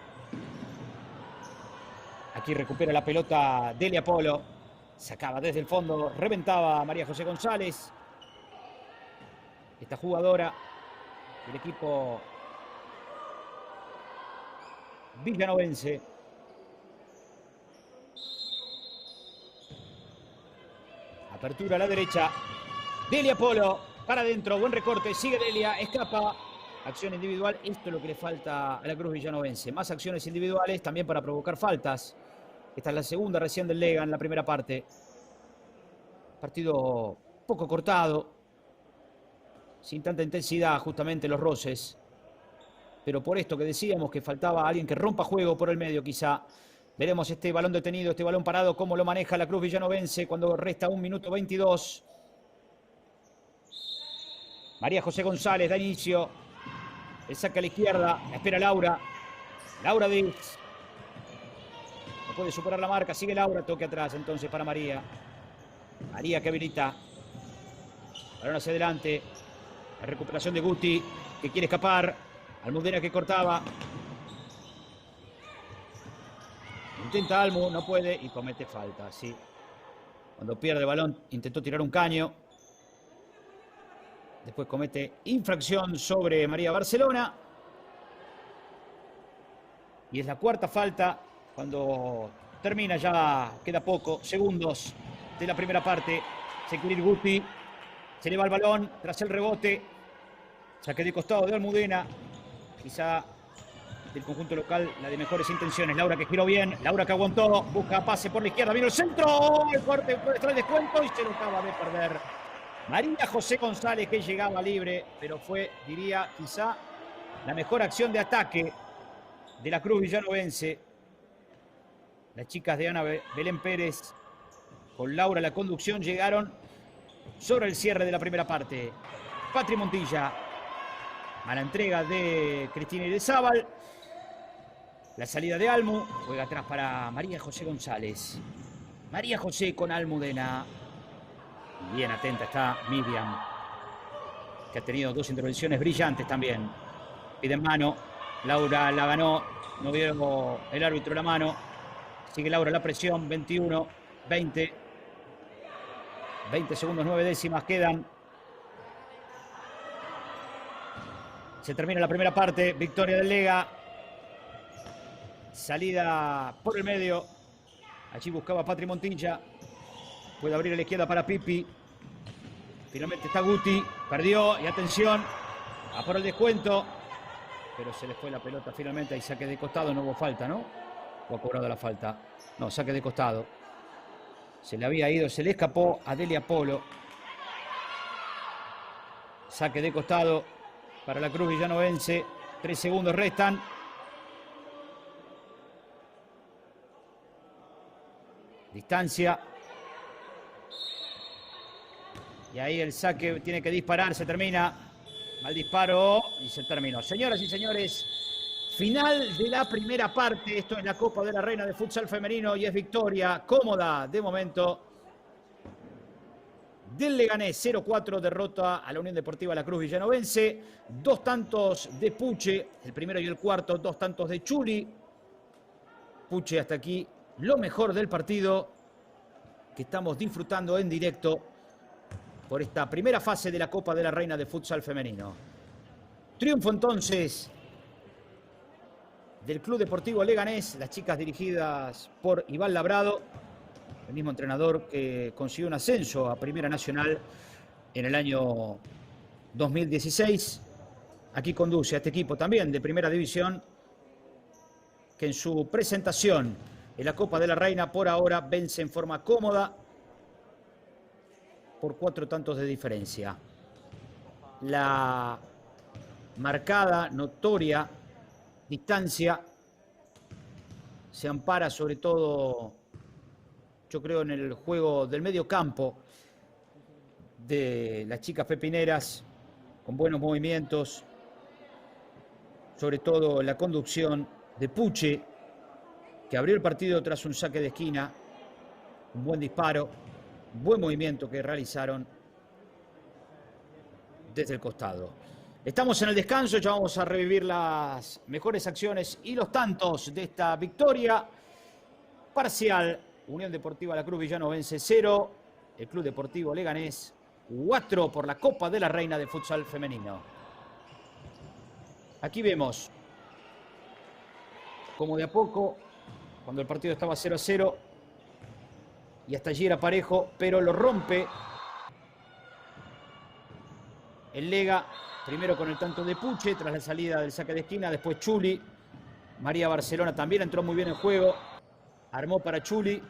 Aquí recupera la pelota Delia Polo. Sacaba desde el fondo. Reventaba a María José González. Esta jugadora del equipo villanovense. Apertura a la derecha. Delia Polo para adentro. Buen recorte. Sigue Delia. Escapa. Acción individual, esto es lo que le falta a la cruz villanovense. Más acciones individuales también para provocar faltas. Esta es la segunda recién del Lega en la primera parte. Partido poco cortado. Sin tanta intensidad justamente los roces. Pero por esto que decíamos que faltaba alguien que rompa juego por el medio quizá. Veremos este balón detenido, este balón parado, cómo lo maneja la cruz villanovense cuando resta 1 minuto 22. María José González da inicio. El saca a la izquierda, la espera Laura. Laura Díaz. No puede superar la marca, sigue Laura, toque atrás entonces para María. María que habilita. Balón hacia adelante. La recuperación de Guti, que quiere escapar. Almudena que cortaba. Intenta Almu, no puede y comete falta, sí. Cuando pierde el balón, intentó tirar un caño. Después comete infracción sobre María Barcelona. Y es la cuarta falta cuando termina, ya queda poco, segundos de la primera parte. Se quiere ir Guti. Se le va el balón tras el rebote. Saque de costado de Almudena. Quizá del conjunto local la de mejores intenciones. Laura que giró bien. Laura que aguantó. Busca pase por la izquierda. Vino el centro. El corte puede estar el descuento y se lo acaba de perder María José González, que llegaba libre, pero fue, diría, quizá la mejor acción de ataque de la cruz villanovense. Las chicas de Ana Belén Pérez con Laura la conducción llegaron sobre el cierre de la primera parte. Patri Montilla, mala entrega de Cristina Irezábal. La salida de Almu, juega atrás para María José González. María José con Almudena. Bien atenta está Miriam, que ha tenido 2 intervenciones brillantes también. Pide mano, Laura la ganó, no vio el árbitro la mano. Sigue Laura la presión, 21, 20. 20 segundos, 9 décimas quedan. Se termina la primera parte, victoria del Lega. Salida por el medio. Allí buscaba Patri Montilla. Puede abrir a la izquierda para Pipi. Finalmente está Guti. Perdió y atención. A por el descuento. Pero se le fue la pelota finalmente. Ahí saque de costado. No hubo falta, ¿no? O ha cobrado la falta. No, saque de costado. Se le había ido. Se le escapó a Delia Polo. Saque de costado para la Cruz Villanovense. 3 segundos restan. Distancia. Y ahí el saque tiene que disparar. Se termina. Mal disparo. Y se terminó. Señoras y señores, final de la primera parte. Esto es la Copa de la Reina de Futsal Femenino. Y es victoria cómoda de momento del Leganés. 0-4, derrota a la Unión Deportiva La Cruz Villanovense. 2 tantos de Puche, el primero y el cuarto. 2 tantos de Chuli. Puche hasta aquí lo mejor del partido que estamos disfrutando en directo por esta primera fase de la Copa de la Reina de Futsal Femenino. Triunfo entonces del Club Deportivo Leganés, las chicas dirigidas por Iván Labrado, el mismo entrenador que consiguió un ascenso a Primera Nacional en el año 2016. Aquí conduce a este equipo también de Primera División, que en su presentación en la Copa de la Reina por ahora vence en forma cómoda por 4 tantos de diferencia. La marcada, notoria distancia se ampara sobre todo, yo creo, en el juego del medio campo de las chicas pepineras, con buenos movimientos, sobre todo la conducción de Puche, que abrió el partido tras un saque de esquina, un buen disparo, un buen movimiento que realizaron desde el costado. Estamos en el descanso, ya vamos a revivir las mejores acciones y los tantos de esta victoria parcial. Unión Deportiva La Cruz Villanovense 0, el Club Deportivo Leganés 4 por la Copa de la Reina de Futsal Femenino. Aquí vemos como de a poco, cuando el partido estaba 0-0, y hasta allí era parejo, pero lo rompe el Lega, primero con el tanto de Puche, tras la salida del saque de esquina, después Chuli. María Barcelona también entró muy bien en juego, armó para Chuli,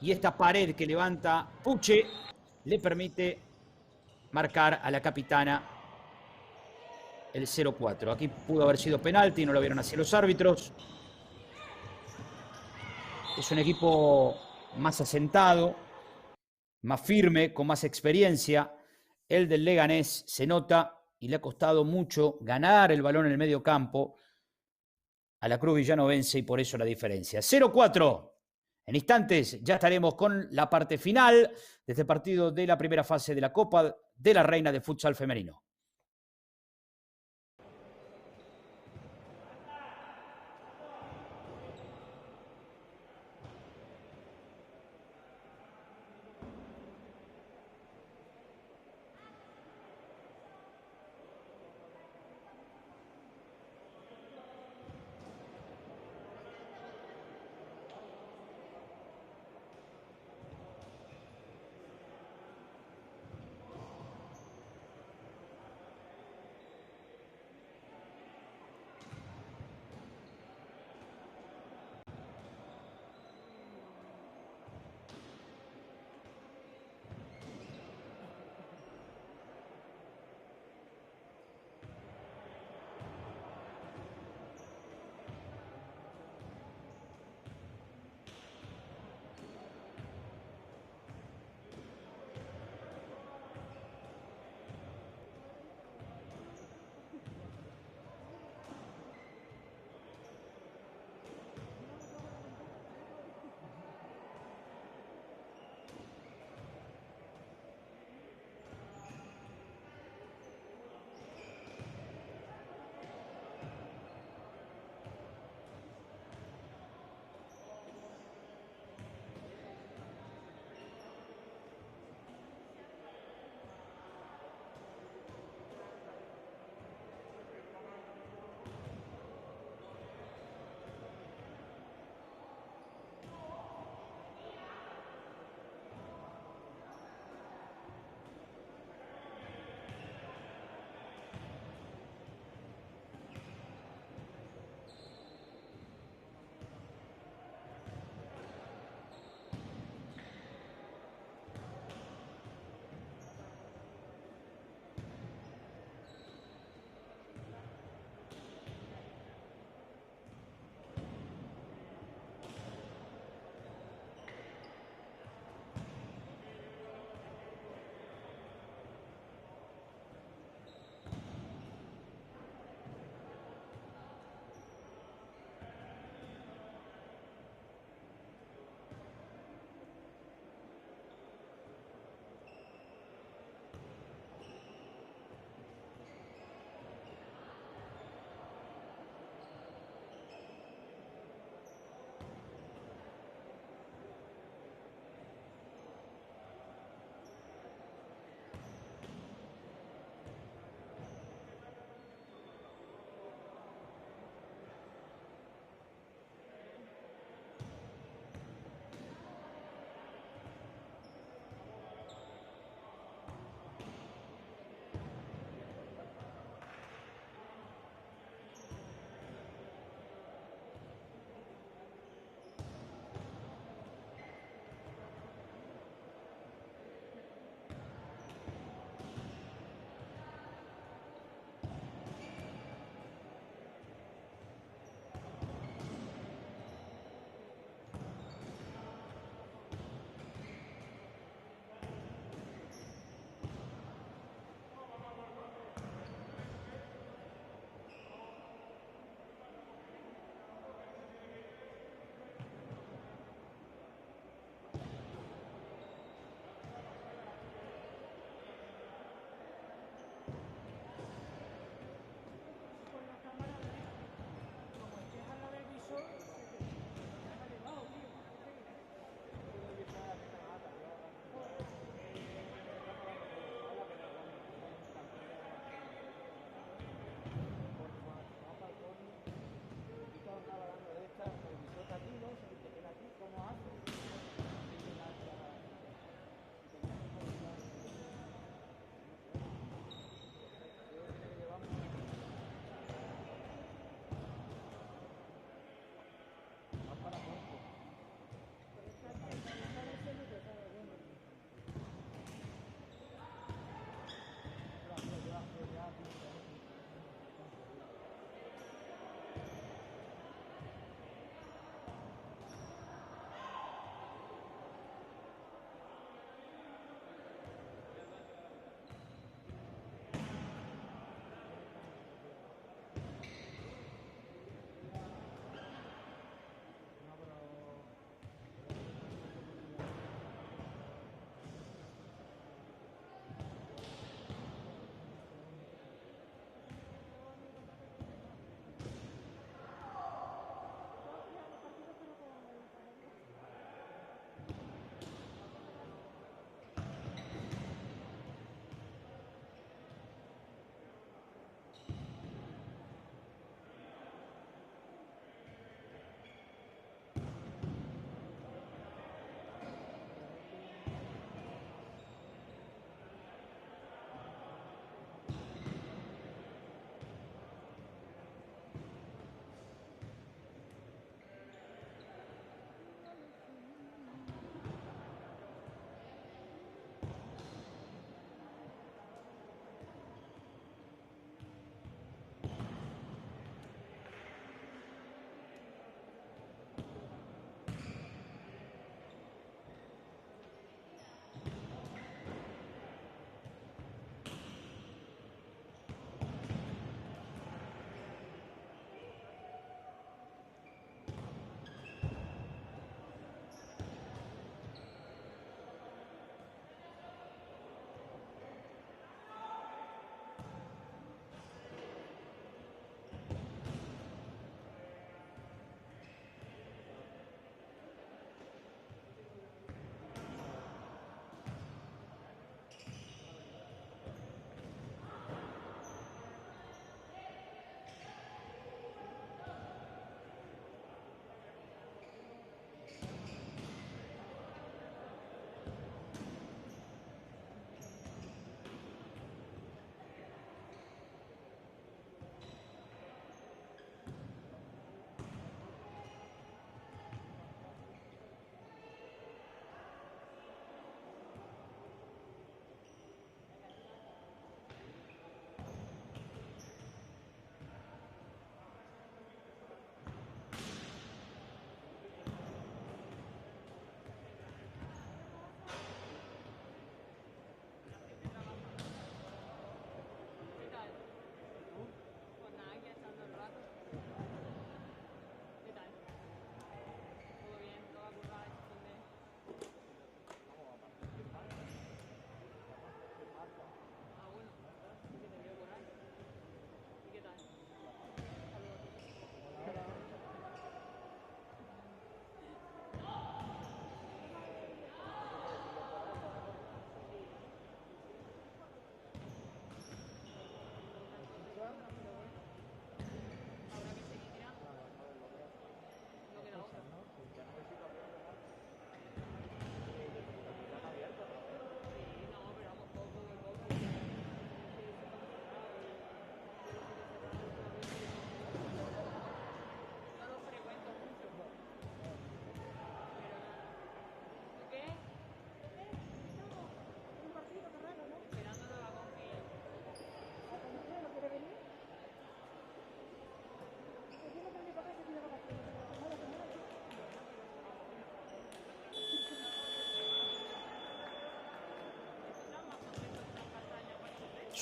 y esta pared que levanta Puche le permite marcar a la capitana el 0-4. Aquí pudo haber sido penalti, no lo vieron así los árbitros. Es un equipo más asentado, más firme, con más experiencia. El del Leganés se nota y le ha costado mucho ganar el balón en el medio campo a la Cruz Villanovense, y por eso la diferencia. 0-4. En instantes ya estaremos con la parte final de este partido de la primera fase de la Copa de la Reina de Futsal Femenino.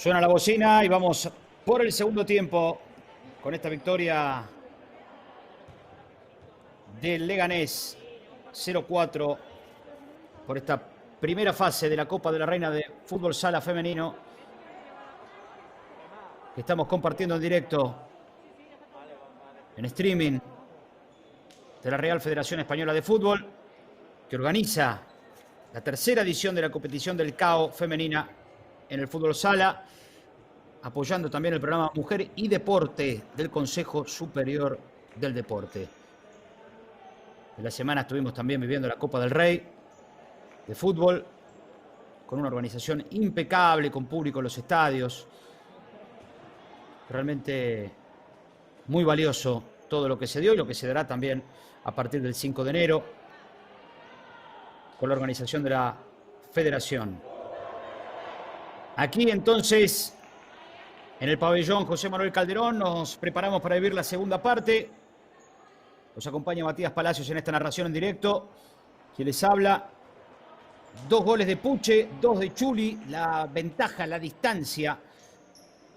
Suena la bocina y vamos por el segundo tiempo con esta victoria del Leganés 0-4 por esta primera fase de la Copa de la Reina de Fútbol Sala Femenino que estamos compartiendo en directo en streaming de la Real Federación Española de Fútbol, que organiza la tercera edición de la competición del CAO femenina en el fútbol sala, apoyando también el programa Mujer y Deporte del Consejo Superior del Deporte. En la semana estuvimos también viviendo la Copa del Rey de fútbol, con una organización impecable, con público en los estadios. Realmente muy valioso todo lo que se dio y lo que se dará también a partir del 5 de enero con la organización de la Federación. Aquí entonces, en el pabellón José Manuel Calderón, nos preparamos para vivir la segunda parte. Nos acompaña Matías Palacios en esta narración en directo. Quien les habla, 2 goles de Puche, 2 de Chuli. La ventaja, la distancia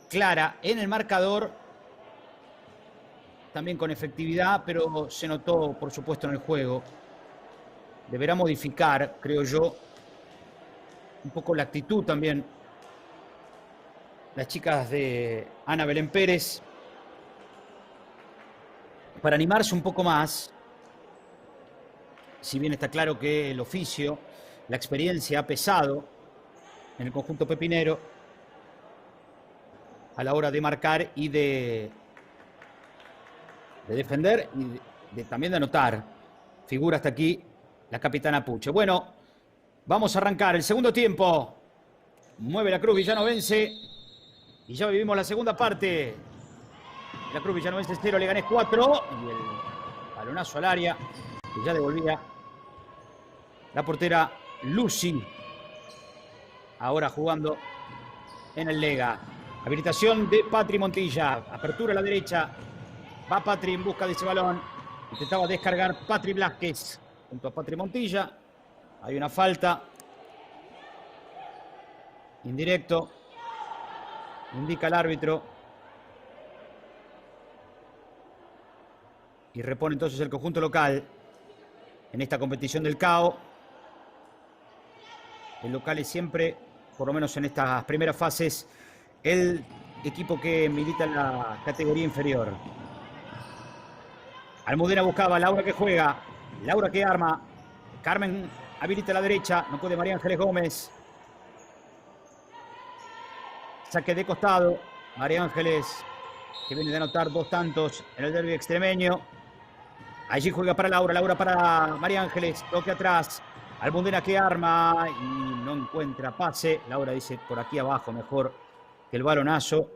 clara en el marcador. También con efectividad, pero se notó, por supuesto, en el juego. Deberá modificar, creo yo, un poco la actitud también las chicas de Ana Belén Pérez para animarse un poco más. Si bien está claro que el oficio, la experiencia ha pesado en el conjunto pepinero a la hora de marcar y de defender y también de anotar. Figura hasta aquí la capitana Puche. Bueno, vamos a arrancar el segundo tiempo. Mueve la Cruz Villanovense y ya vivimos la segunda parte. La Cruz Villanovense 0, Leganés 4 y el balonazo al área que ya devolvía la portera Lucy, ahora jugando en el Lega. Habilitación de Patri Montilla, apertura a la derecha, va Patri en busca de ese balón, intentaba descargar Patri Blasquez junto a Patri Montilla. Hay una falta, indirecto, indica el árbitro. Y repone entonces el conjunto local en esta competición del CAO. El local es siempre, por lo menos en estas primeras fases, el equipo que milita en la categoría inferior. Almudena buscaba, Laura que juega, Laura que arma, Carmen habilita a la derecha, no puede María Ángeles Gómez. Saque de costado, María Ángeles, que viene de anotar 2 tantos en el derbi extremeño. Allí juega para Laura, Laura para María Ángeles, toque atrás. Almudena que arma y no encuentra pase. Laura dice por aquí abajo mejor que el balonazo.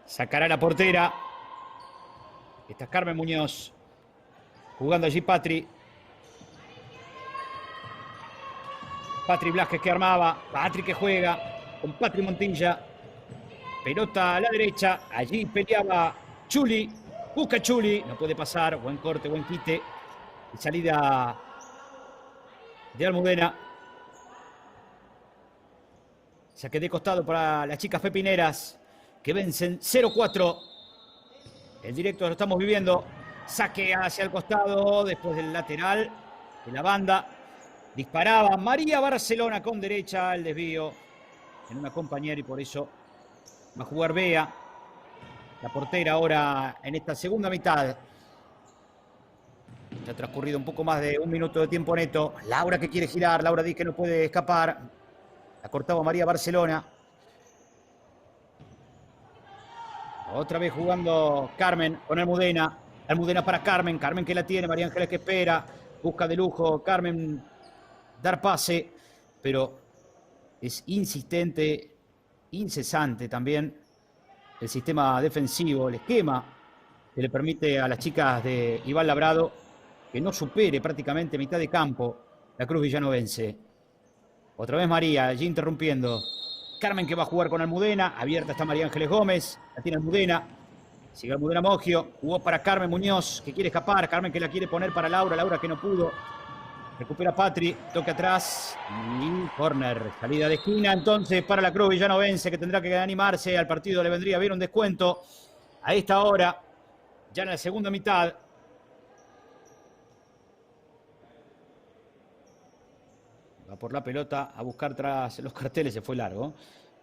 Sacará la portera. Esta es Carmen Muñoz. Jugando allí Patri. Patri Blasquez que armaba. Patri que juega con Patri Montilla. Pelota a la derecha. Allí peleaba Chuli. Busca Chuli. No puede pasar. Buen corte, buen quite. Y salida de Almudena. Saque de costado para las chicas pepineras que vencen 0-4. El directo lo estamos viviendo. Saque hacia el costado después del lateral de la banda. Disparaba María Barcelona con derecha, el desvío en una compañera y por eso va a jugar Bea, la portera ahora en esta segunda mitad. Ya ha transcurrido un poco más de 1 minuto de tiempo neto. Laura que quiere girar, Laura dice que no puede escapar. La cortaba María Barcelona. Otra vez jugando Carmen con Almudena. Almudena para Carmen, Carmen que la tiene, María Ángeles que espera. Busca de lujo, Carmen dar pase, pero es insistente, incesante también el sistema defensivo, el esquema que le permite a las chicas de Iván Labrado que no supere prácticamente mitad de campo la Cruz Villanovense. Otra vez María, allí interrumpiendo. Carmen que va a jugar con Almudena, abierta está María Ángeles Gómez, la tiene Almudena. Sigue Almudena Mogio, jugó para Carmen Muñoz que quiere escapar, Carmen que la quiere poner para Laura, Laura que no pudo. Recupera Patri, toque atrás y corner. Salida de esquina entonces para la Cruz Villanovense, que tendrá que animarse. Al partido le vendría bien un descuento a esta hora, ya en la segunda mitad. Va por la pelota a buscar tras los carteles, se fue largo.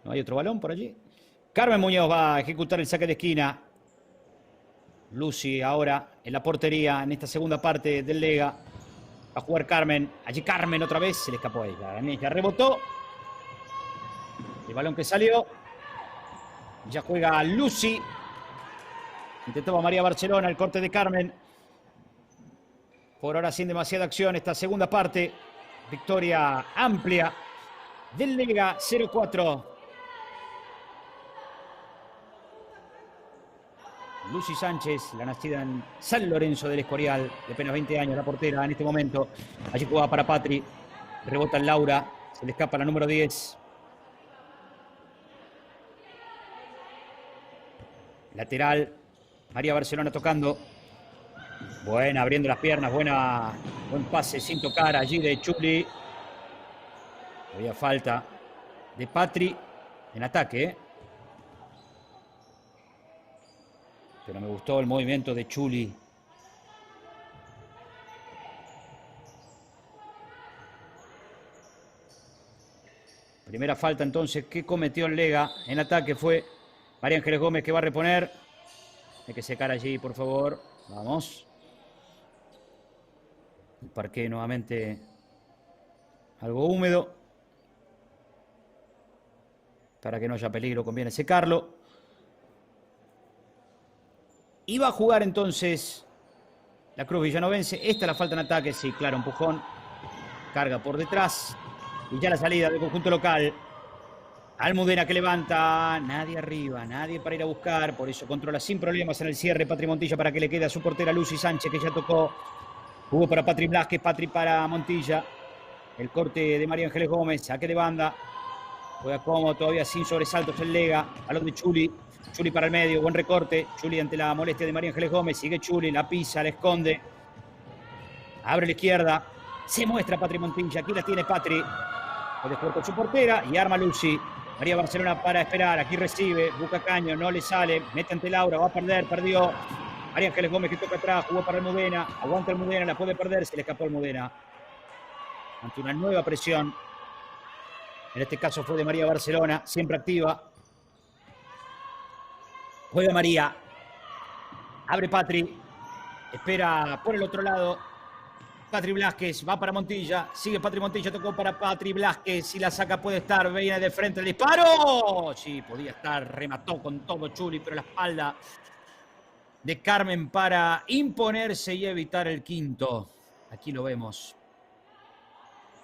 ¿No hay otro balón por allí? Carmen Muñoz va a ejecutar el saque de esquina. Lucy ahora en la portería en esta segunda parte del Lega. Va a jugar Carmen. Allí Carmen otra vez. Se le escapó ahí. La niña rebotó. El balón que salió. Ya juega Lucy. Intentaba María Barcelona. El corte de Carmen. Por ahora sin demasiada acción. Esta segunda parte. Victoria amplia del Lega 0-4. Lucy Sánchez, la nacida en San Lorenzo del Escorial, de apenas 20 años, la portera en este momento. Allí jugaba para Patri. Rebota en Laura. Se le escapa la número 10. Lateral. María Barcelona tocando. Buena, abriendo las piernas. Buen pase sin tocar allí de Chuli. Había falta de Patri en ataque, ¿eh? Pero me gustó el movimiento de Chuli. Primera falta entonces que cometió el Lega en ataque fue María Ángeles Gómez, que va a reponer. Hay que secar allí, por favor. Vamos. El parqué nuevamente algo húmedo. Para que no haya peligro conviene secarlo. Y va a jugar entonces la Cruz Villanovense. Esta es la falta en ataque. Sí, claro, empujón. Carga por detrás. Y ya la salida del conjunto local. Almudena que levanta. Nadie arriba, nadie para ir a buscar. Por eso controla sin problemas en el cierre Patri Montilla para que le quede a su portera Lucy Sánchez, que ya tocó. Jugó para Patri Blasquez, Patri para Montilla. El corte de María Ángeles Gómez. Saque de banda. Juega cómodo, todavía sin sobresaltos el Lega. Balón de Chuli. Chuli para el medio, buen recorte. Chuli ante la molestia de María Ángeles Gómez. Sigue Chuli, la pisa, la esconde. Abre la izquierda. Se muestra Patri Montilla. Aquí la tiene Patri. Puede jugar con su portera y arma Lucy. María Barcelona para esperar. Aquí recibe. Busca caño, no le sale. Mete ante Laura, va a perder, perdió. María Ángeles Gómez que toca atrás. Jugó para Almudena. Aguanta Almudena, la puede perder. Se le escapó Almudena. Ante una nueva presión. En este caso fue de María Barcelona. Siempre activa. Juega María. Abre Patri. Espera por el otro lado. Patri Blasquez va para Montilla. Sigue Patri Montilla. Tocó para Patri Blasquez. Si la saca puede estar. Viene de frente el disparo. Sí, podía estar. Remató con todo Chuli. Pero la espalda de Carmen para imponerse y evitar el quinto. Aquí lo vemos.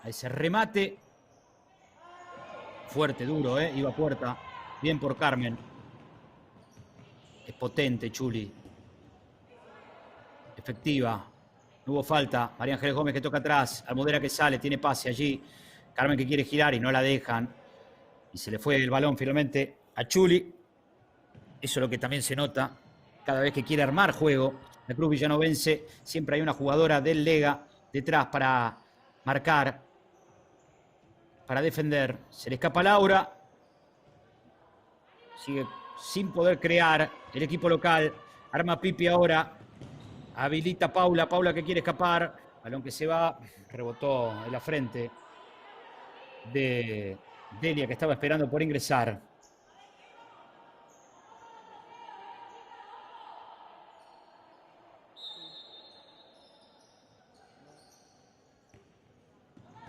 A ese remate. Fuerte, duro, ¿eh? Iba a puerta. Bien por Carmen. Es potente, Chuli. Efectiva. No hubo falta. María Ángeles Gómez que toca atrás. Almudena que sale, tiene pase allí. Carmen que quiere girar y no la dejan. Y se le fue el balón finalmente a Chuli. Eso es lo que también se nota. Cada vez que quiere armar juego, la Cruz Villanovense, siempre hay una jugadora del Lega detrás para marcar, para defender. Se le escapa Laura. Sigue sin poder crear el equipo local. Arma Pipi ahora. Habilita Paula. Paula que quiere escapar. Balón que se va. Rebotó en la frente de Delia, que estaba esperando por ingresar.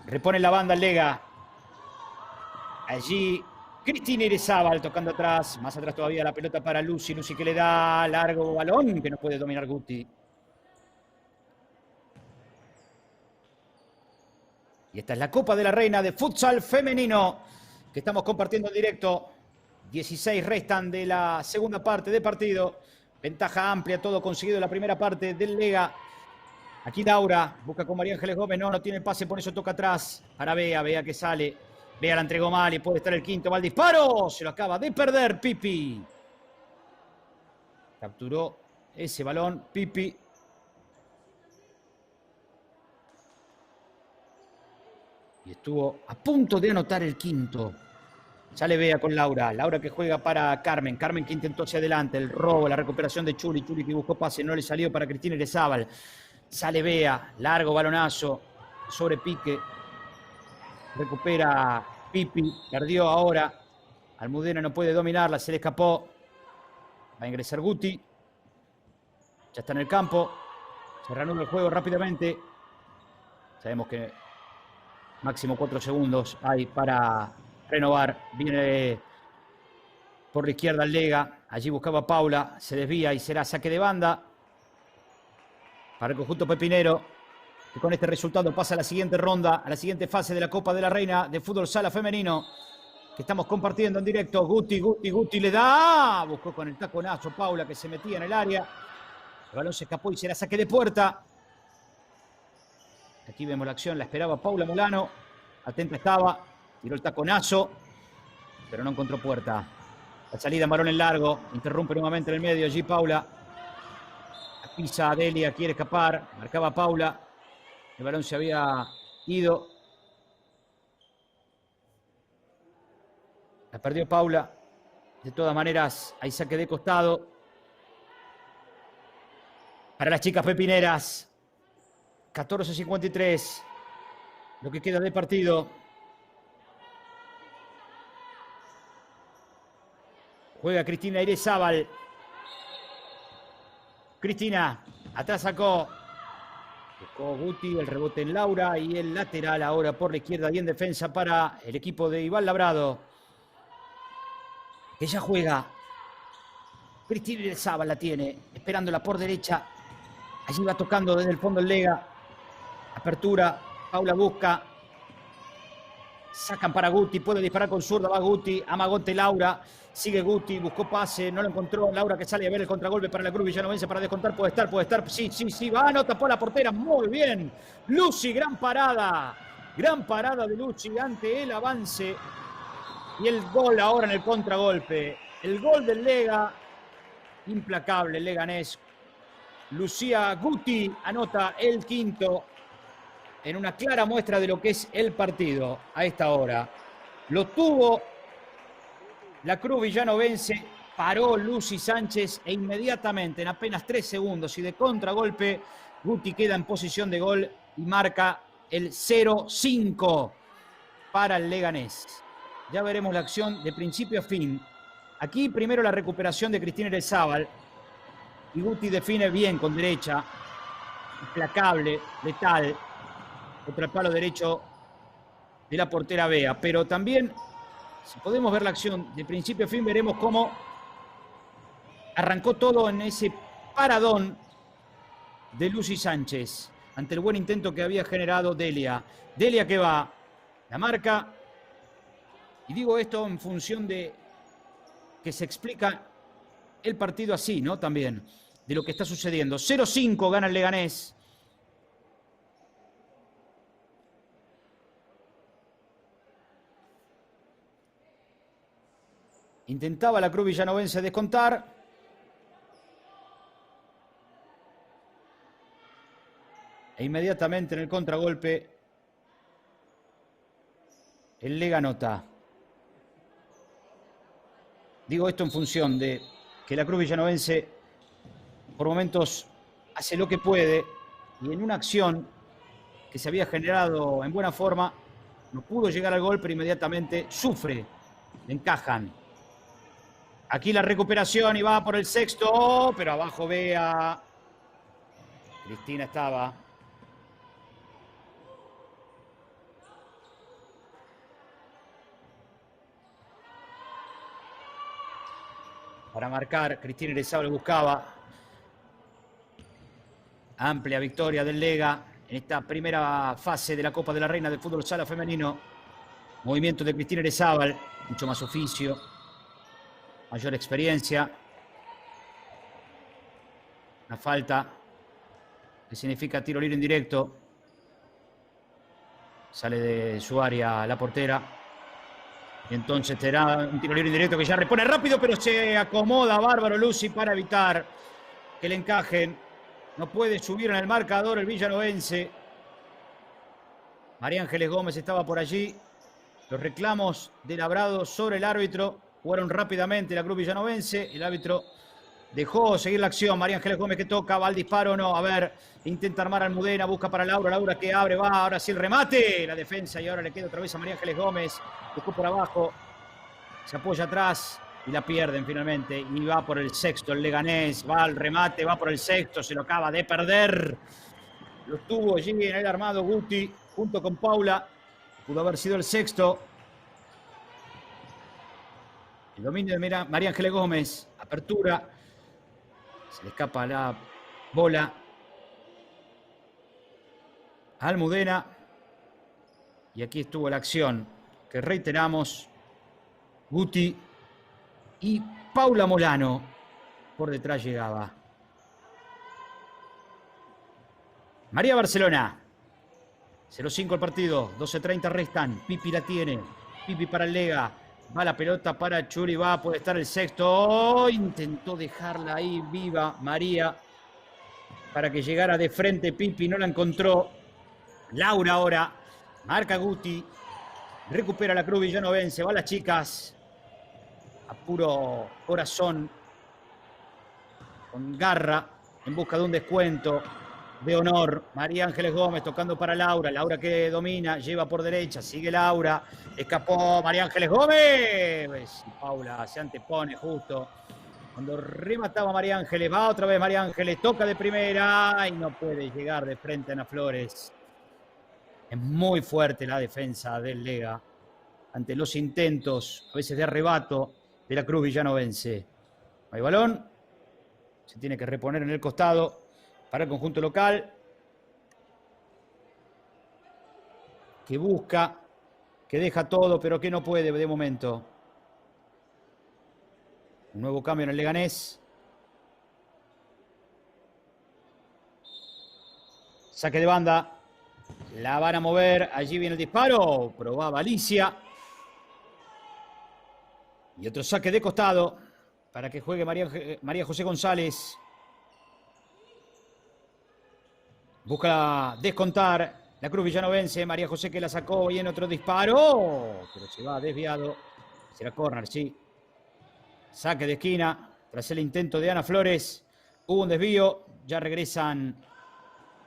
Repone la banda el Lega. Allí Cristina Irezábal tocando atrás. Más atrás todavía la pelota para Lucy. Lucy que le da largo balón que no puede dominar Guti. Y esta es la Copa de la Reina de futsal femenino que estamos compartiendo en directo. 16 restan de la segunda parte del partido. Ventaja amplia, todo conseguido en la primera parte del Lega. Aquí Laura busca con María Ángeles Gómez. No tiene el pase, por eso toca atrás. Para Bea, Bea que sale. Bea la entregó mal y puede estar el quinto. Va al disparo. Se lo acaba de perder Pipi. Capturó ese balón Pipi. Y estuvo a punto de anotar el quinto. Sale Bea con Laura. Laura que juega para Carmen. Carmen que intentó hacia adelante. El robo, la recuperación de Chuli. Chuli que buscó pase. No le salió para Cristina Irezábal. Sale Bea. Largo balonazo. Sobre pique. Recupera Pipi. Perdió ahora. Almudena no puede dominarla. Se le escapó. Va a ingresar Guti. Ya está en el campo. Se reanuda el juego rápidamente. Sabemos que máximo 4 segundos hay para renovar. Viene por la izquierda el Lega. Allí buscaba Paula. Se desvía y será saque de banda para el conjunto pepinero, que con este resultado pasa a la siguiente ronda, a la siguiente fase de la Copa de la Reina de Fútbol Sala Femenino, que estamos compartiendo en directo. Guti le da. Buscó con el taconazo Paula, que se metía en el área. El balón se escapó y será saque de puerta. Aquí vemos la acción, la esperaba Paula Molano. Atenta estaba, tiró el taconazo, pero no encontró puerta. La salida en balón en largo, interrumpe nuevamente en el medio. Allí Paula. La pisa Delia, quiere escapar. Marcaba Paula. El balón se había ido. La perdió Paula. De todas maneras, hay saque de costado para las chicas pepineras. 14:53. Lo que queda de partido. Juega Cristina Irezábal. Cristina, atrás sacó. Buscó Guti, el rebote en Laura y el lateral ahora por la izquierda y en defensa para el equipo de Iván Labrado. Ella juega. Cristina Irezábal la tiene, esperándola por derecha. Allí va tocando desde el fondo el Lega. Apertura, Paula busca. Sacan para Guti, puede disparar con zurda, va Guti, amagote Laura, sigue Guti, buscó pase, no lo encontró. Laura que sale a ver el contragolpe para la Cruz Villanovense para descontar, puede estar, sí, va, no tapó la portera, muy bien. Lucy, gran parada de Lucy ante el avance y el gol ahora en el contragolpe. El gol del Lega, implacable el leganés. Lucía Guti anota el quinto en una clara muestra de lo que es el partido a esta hora. Lo tuvo la Cruz Villanovense, paró Lucy Sánchez e inmediatamente, en apenas 3 segundos y de contragolpe, Guti queda en posición de gol y marca el 0-5 para el leganés. Ya veremos la acción de principio a fin. Aquí primero la recuperación de Cristina Irezábal y Guti define bien con derecha, implacable, letal, contra el palo derecho de la portera Bea. Pero también, si podemos ver la acción de principio a fin, veremos cómo arrancó todo en ese paradón de Lucy Sánchez ante el buen intento que había generado Delia. Delia que va, la marca, y digo esto en función de que se explica el partido así, ¿no? También de lo que está sucediendo. 0-5 gana el leganés. Intentaba la Cruz Villanovense descontar. E inmediatamente en el contragolpe el Lega anota. Digo esto en función de que la Cruz Villanovense por momentos hace lo que puede y en una acción que se había generado en buena forma no pudo llegar al gol, pero inmediatamente sufre. Le encajan. Aquí la recuperación y va por el sexto, pero abajo Bea. Cristina estaba. Para marcar, Cristina Irezábal buscaba. Amplia victoria del Lega en esta primera fase de la Copa de la Reina del Fútbol Sala Femenino. Movimiento de Cristina Irezábal, mucho más oficio, mayor experiencia. Una falta que significa tiro libre indirecto. Sale de su área la portera. Y entonces será un tiro libre indirecto que ya repone rápido, pero se acomoda bárbaro Lucy para evitar que le encajen. No puede subir en el marcador el villanovense. María Ángeles Gómez estaba por allí. Los reclamos de Labrado sobre el árbitro jugaron rápidamente la Cruz Villanovense. El árbitro dejó seguir la acción. María Ángeles Gómez que toca, va al disparo, no. A ver, intenta armar a Almudena, busca para Laura. Laura que abre, va, ahora sí el remate. La defensa y ahora le queda otra vez a María Ángeles Gómez. Buscó por abajo, se apoya atrás y la pierden finalmente. Y va por el sexto el Leganés, va al remate, va por el sexto, se lo acaba de perder. Lo tuvo allí en el armado Guti junto con Paula. Pudo haber sido el sexto. El dominio de María Ángeles Gómez. Apertura. Se le escapa la bola a Almudena. Y aquí estuvo la acción que reiteramos. Guti y Paula Molano. Por detrás llegaba María Barcelona. 0-5 el partido. 12:30 restan. Pipi la tiene. Pipi para el Lega. Va la pelota para Churi. Va, puede estar el sexto. Oh, intentó dejarla ahí viva María para que llegara de frente Pipi. No la encontró. Laura ahora. Marca Guti. Recupera la Cruz Villanovense. Va las chicas. A puro corazón. Con garra. En busca de un descuento de honor. María Ángeles Gómez tocando para Laura. Laura que domina, lleva por derecha, sigue Laura. Escapó María Ángeles Gómez. Y Paula se antepone justo cuando remataba María Ángeles. Va otra vez María Ángeles, toca de primera y no puede llegar de frente a Ana Flores. Es muy fuerte la defensa del Lega ante los intentos, a veces de arrebato, de la Cruz Villanovense. Hay balón. Se tiene que reponer en el costado para el conjunto local, que busca, que deja todo, pero que no puede de momento. Un nuevo cambio en el Leganés. Saque de banda. La van a mover. Allí viene el disparo. Probaba Alicia. Y otro saque de costado para que juegue María José González. Busca descontar la Cruz Villanovense. María José que la sacó y en otro disparo. Pero se va desviado. Será córner, sí. Saque de esquina. Tras el intento de Ana Flores. Hubo un desvío. Ya regresan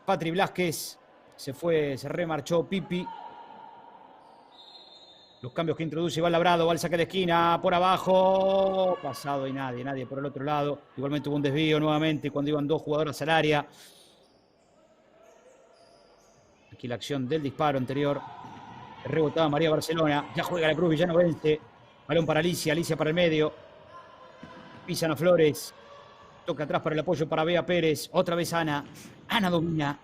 Patri Blasquez. Se fue, se remarchó Pipi. Los cambios que introduce Iván Labrado. Va al saque de esquina. Por abajo. Pasado y nadie por el otro lado. Igualmente hubo un desvío nuevamente cuando iban dos jugadoras al área. Aquí la acción del disparo anterior. Rebotaba María Barcelona. Ya juega la Cruz Villanovense. Balón para Alicia. Alicia para el medio. Pisan a Flores. Toca atrás para el apoyo para Bea Pérez. Otra vez Ana. Ana domina.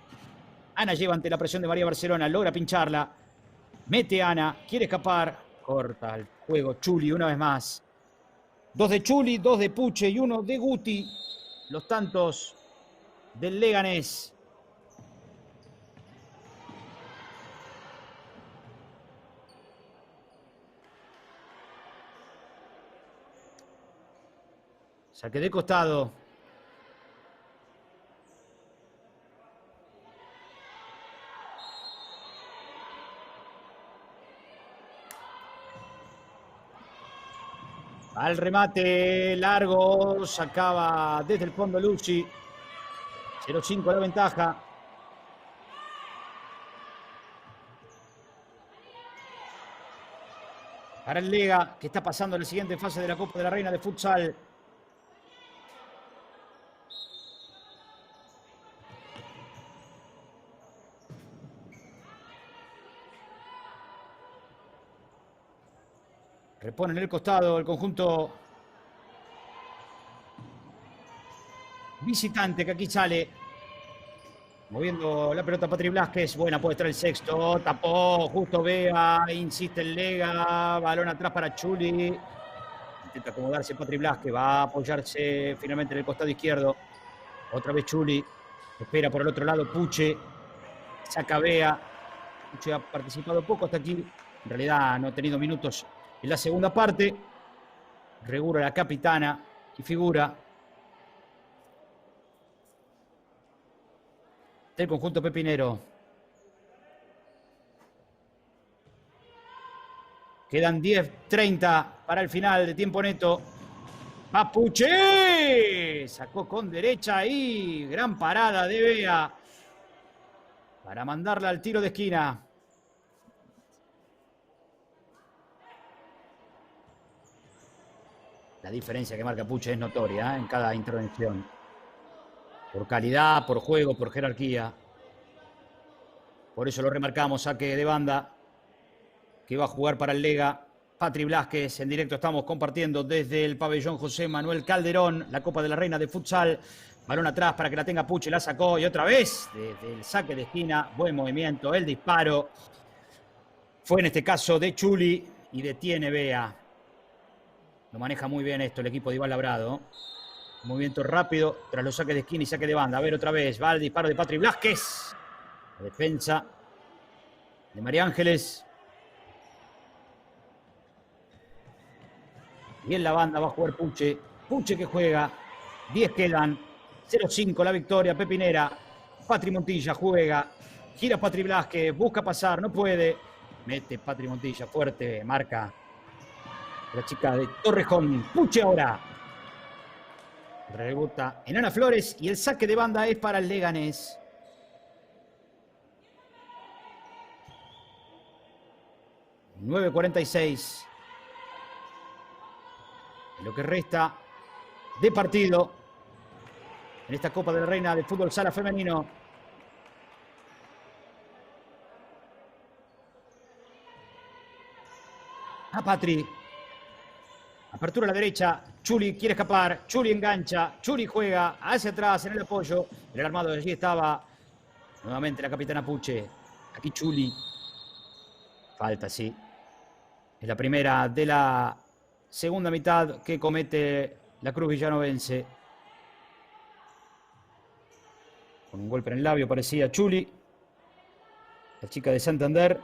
Ana lleva ante la presión de María Barcelona. Logra pincharla. Mete a Ana. Quiere escapar. Corta el juego. Chuli una vez más. 2 de Chuli, 2 de Puche y 1 de Guti. Los tantos del Leganés. Saque de costado. Al remate largo. Sacaba desde el fondo Luchi. 0-5 la ventaja. Para el Lega, que está pasando en la siguiente fase de la Copa de la Reina de Futsal. Repone en el costado el conjunto visitante que aquí sale. Moviendo la pelota Patri Blasquez. Buena, puede estar el sexto. Tapó, justo Bea. Insiste el Lega. Balón atrás para Chuli. Intenta acomodarse Patri Blasquez. Va a apoyarse finalmente en el costado izquierdo. Otra vez Chuli. Espera por el otro lado Puche. Saca Bea. Puche ha participado poco hasta aquí. En realidad no ha tenido minutos en la segunda parte. Regula la capitana y figura del conjunto pepinero. Quedan 10:30 para el final de tiempo neto. Va Puche. Sacó con derecha ahí. Gran parada de Bea para mandarla al tiro de esquina. La diferencia que marca Puche es notoria en cada intervención. Por calidad, por juego, por jerarquía. Por eso lo remarcamos, saque de banda que va a jugar para el Lega. Patri Blasquez, en directo estamos compartiendo desde el pabellón José Manuel Calderón, la Copa de la Reina de Futsal. Balón atrás para que la tenga Puche, la sacó y otra vez desde el saque de esquina. Buen movimiento, el disparo. Fue en este caso de Chuli y detiene Bea. Lo maneja muy bien esto el equipo de Iván Labrado. Movimiento rápido tras los saques de esquina y saque de banda. A ver otra vez, va el disparo de Patri Blasquez. La defensa de María Ángeles. Y en la banda va a jugar Puche. Puche que juega. 10 quedan. 0-5 la victoria pepinera. Patri Montilla juega. Gira Patri Blasquez. Busca pasar. No puede. Mete Patri Montilla fuerte. Marca la chica de Torrejón. Puche ahora. Rebota en Ana Flores. Y el saque de banda es para el Leganés. $9:46. Lo que resta de partido en esta Copa de la Reina de Fútbol Sala Femenino. A Patri. Apertura a la derecha. Chuli quiere escapar. Chuli engancha. Chuli juega hacia atrás en el apoyo. En el armado de allí estaba nuevamente la capitana Puche. Aquí Chuli. Falta, sí. Es la primera de la segunda mitad que comete la Cruz Villanovense. Con un golpe en el labio parecía Chuli. La chica de Santander,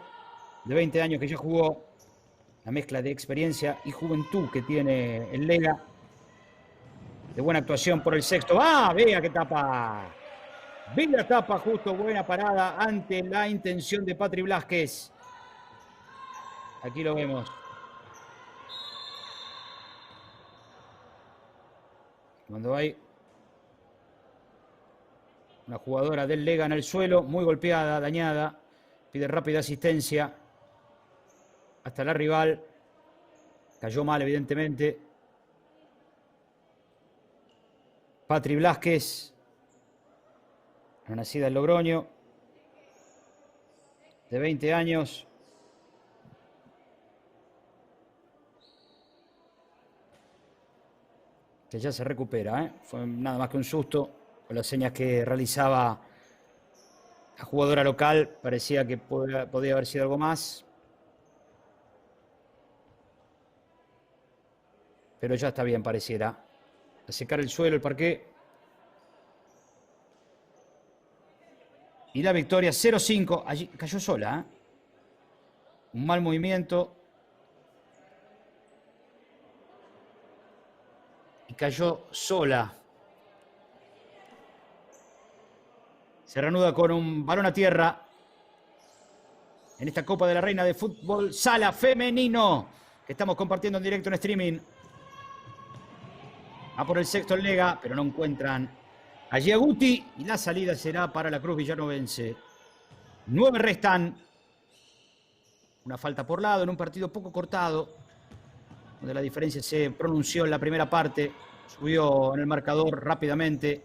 de 20 años que ya jugó. La mezcla de experiencia y juventud que tiene el Lega. De buena actuación por el sexto. ¡Ah! Vea que tapa. Vea tapa justo. Buena parada ante la intención de Patri Blasquez. Aquí lo vemos. Cuando hay una jugadora del Lega en el suelo, muy golpeada, dañada, pide rápida asistencia hasta la rival. Cayó mal, evidentemente. Patri Blasquez, una nacida en Logroño, de 20 años. Que ya se recupera, ¿eh? Fue nada más que un susto con las señas que realizaba la jugadora local. Parecía que podía haber sido algo más. Pero ya está bien, pareciera. A secar el suelo, el parqué. Y la victoria 0-5. Allí cayó sola, ¿eh? Un mal movimiento. Y cayó sola. Se reanuda con un balón a tierra. En esta Copa de la Reina de Fútbol Sala Femenino. Que estamos compartiendo en directo en streaming. Va por el sexto el Lega, pero no encuentran allí a Guti. Y la salida será para la Cruz Villanovense. 9 restan. Una falta por lado en un partido poco cortado, donde la diferencia se pronunció en la primera parte. Subió en el marcador rápidamente.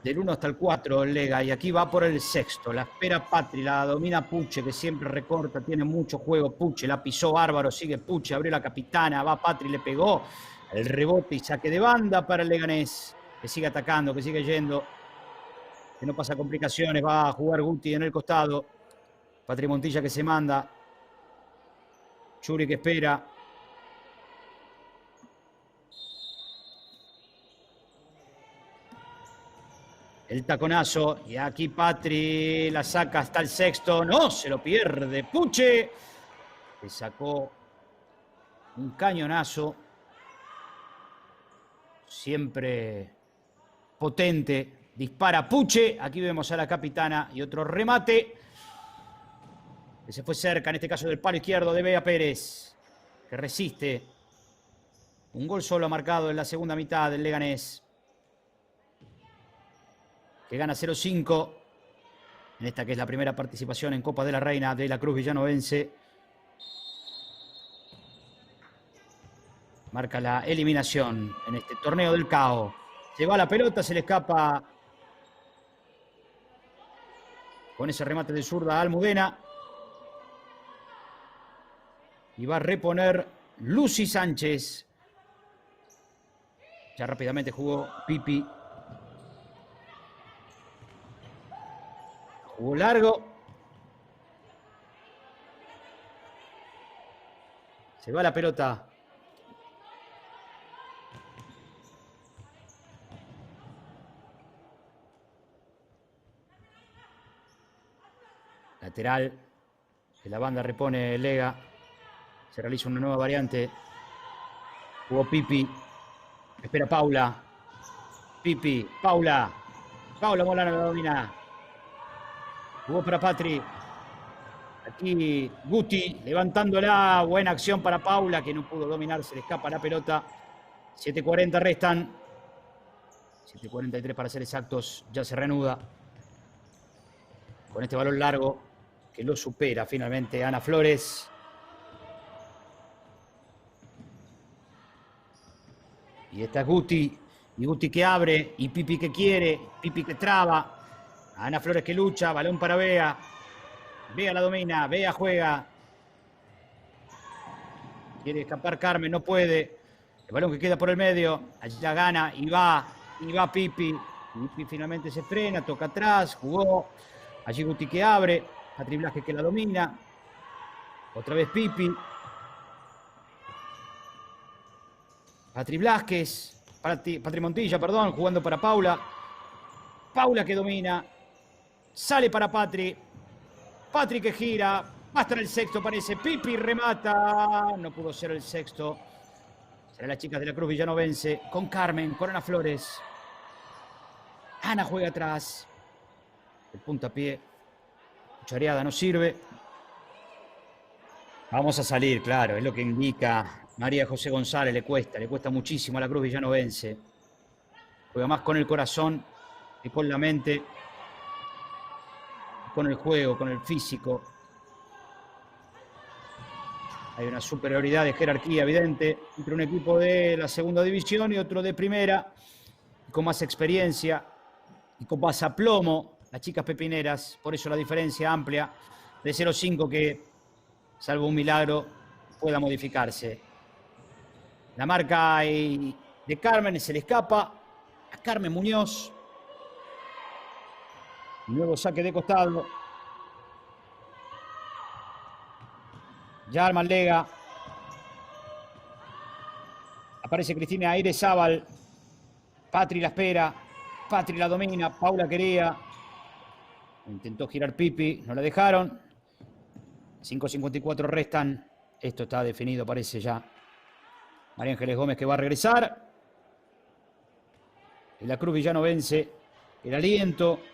Del 1 hasta el 4 el Lega. Y aquí va por el sexto. La espera Patri, la domina Puche, que siempre recorta, tiene mucho juego. Puche la pisó bárbaro, sigue Puche, abrió la capitana, va Patri, le pegó. El rebote y saque de banda para el Leganés, que sigue atacando, que sigue yendo, que no pasa complicaciones. Va a jugar Guti en el costado. Patri Montilla que se manda. Churi que espera. El taconazo. Y aquí Patri la saca hasta el sexto. No, se lo pierde Puche. Le sacó un cañonazo. Siempre potente. Dispara Puche. Aquí vemos a la capitana y otro remate. que se fue cerca, en este caso del palo izquierdo de Bea Pérez, que resiste. Un gol solo ha marcado en la segunda mitad del Leganés, que gana 0-5 en esta que es la primera participación en Copa de la Reina de la Cruz Villanovense. Marca la eliminación en este torneo del CAO. Se va la pelota, se le escapa con ese remate de zurda a Almudena. Y va a reponer Lucy Sánchez. Ya rápidamente jugó Pipi. Jugó largo. Se va la pelota. Lateral. Que la banda repone Lega. Se realiza una nueva variante. Jugó Pipi. Espera Paula. Pipi. Paula. Paula Molano la domina. Jugó para Patri. Aquí Guti levantándola. Buena acción para Paula, que no pudo dominar. Se le escapa la pelota. 7:40 restan. 7:43 para ser exactos. Ya se reanuda. Con este balón largo que lo supera finalmente Ana Flores. Y está Guti. Y Guti que abre. Y Pipi que quiere. Pipi que traba. Ana Flores que lucha. Balón para Bea. Bea la domina. Bea juega. Quiere escapar Carmen. No puede. El balón que queda por el medio. Allá gana. Y va. Y va Pipi. Pipi finalmente se frena. Toca atrás. Jugó. Allí Guti que abre. Patri Blasquez que la domina. Otra vez Pipi. Patri Blasquez. Patri Montilla, perdón. Jugando para Paula. Paula que domina. Sale para Patri. Patri que gira. Va a estar el sexto, parece. Pipi remata. No pudo ser el sexto. Serán las chicas de la Cruz Villanovense. Con Carmen, con Ana Flores. Ana juega atrás. El puntapié. Cuchareada no sirve. Vamos a salir, claro. Es lo que indica María José González. Le cuesta muchísimo a la Cruz Villanovense. Juega más con el corazón que con la mente. Con el juego, con el físico. Hay una superioridad de jerarquía evidente entre un equipo de la segunda división y otro de primera, con más experiencia y con más aplomo, las chicas pepineras. Por eso la diferencia amplia de 0-5 que, salvo un milagro, pueda modificarse. La marca de Carmen se le escapa a Carmen Muñoz. Nuevo saque de costado. Ya arma Lega. Aparece Cristina Airezábal. Patri la espera. Patri la domina. Paula quería. Intentó girar Pipi. No la dejaron. 5:54 restan. Esto está definido, parece ya. María Ángeles Gómez que va a regresar. Y la Cruz Villanovense. El aliento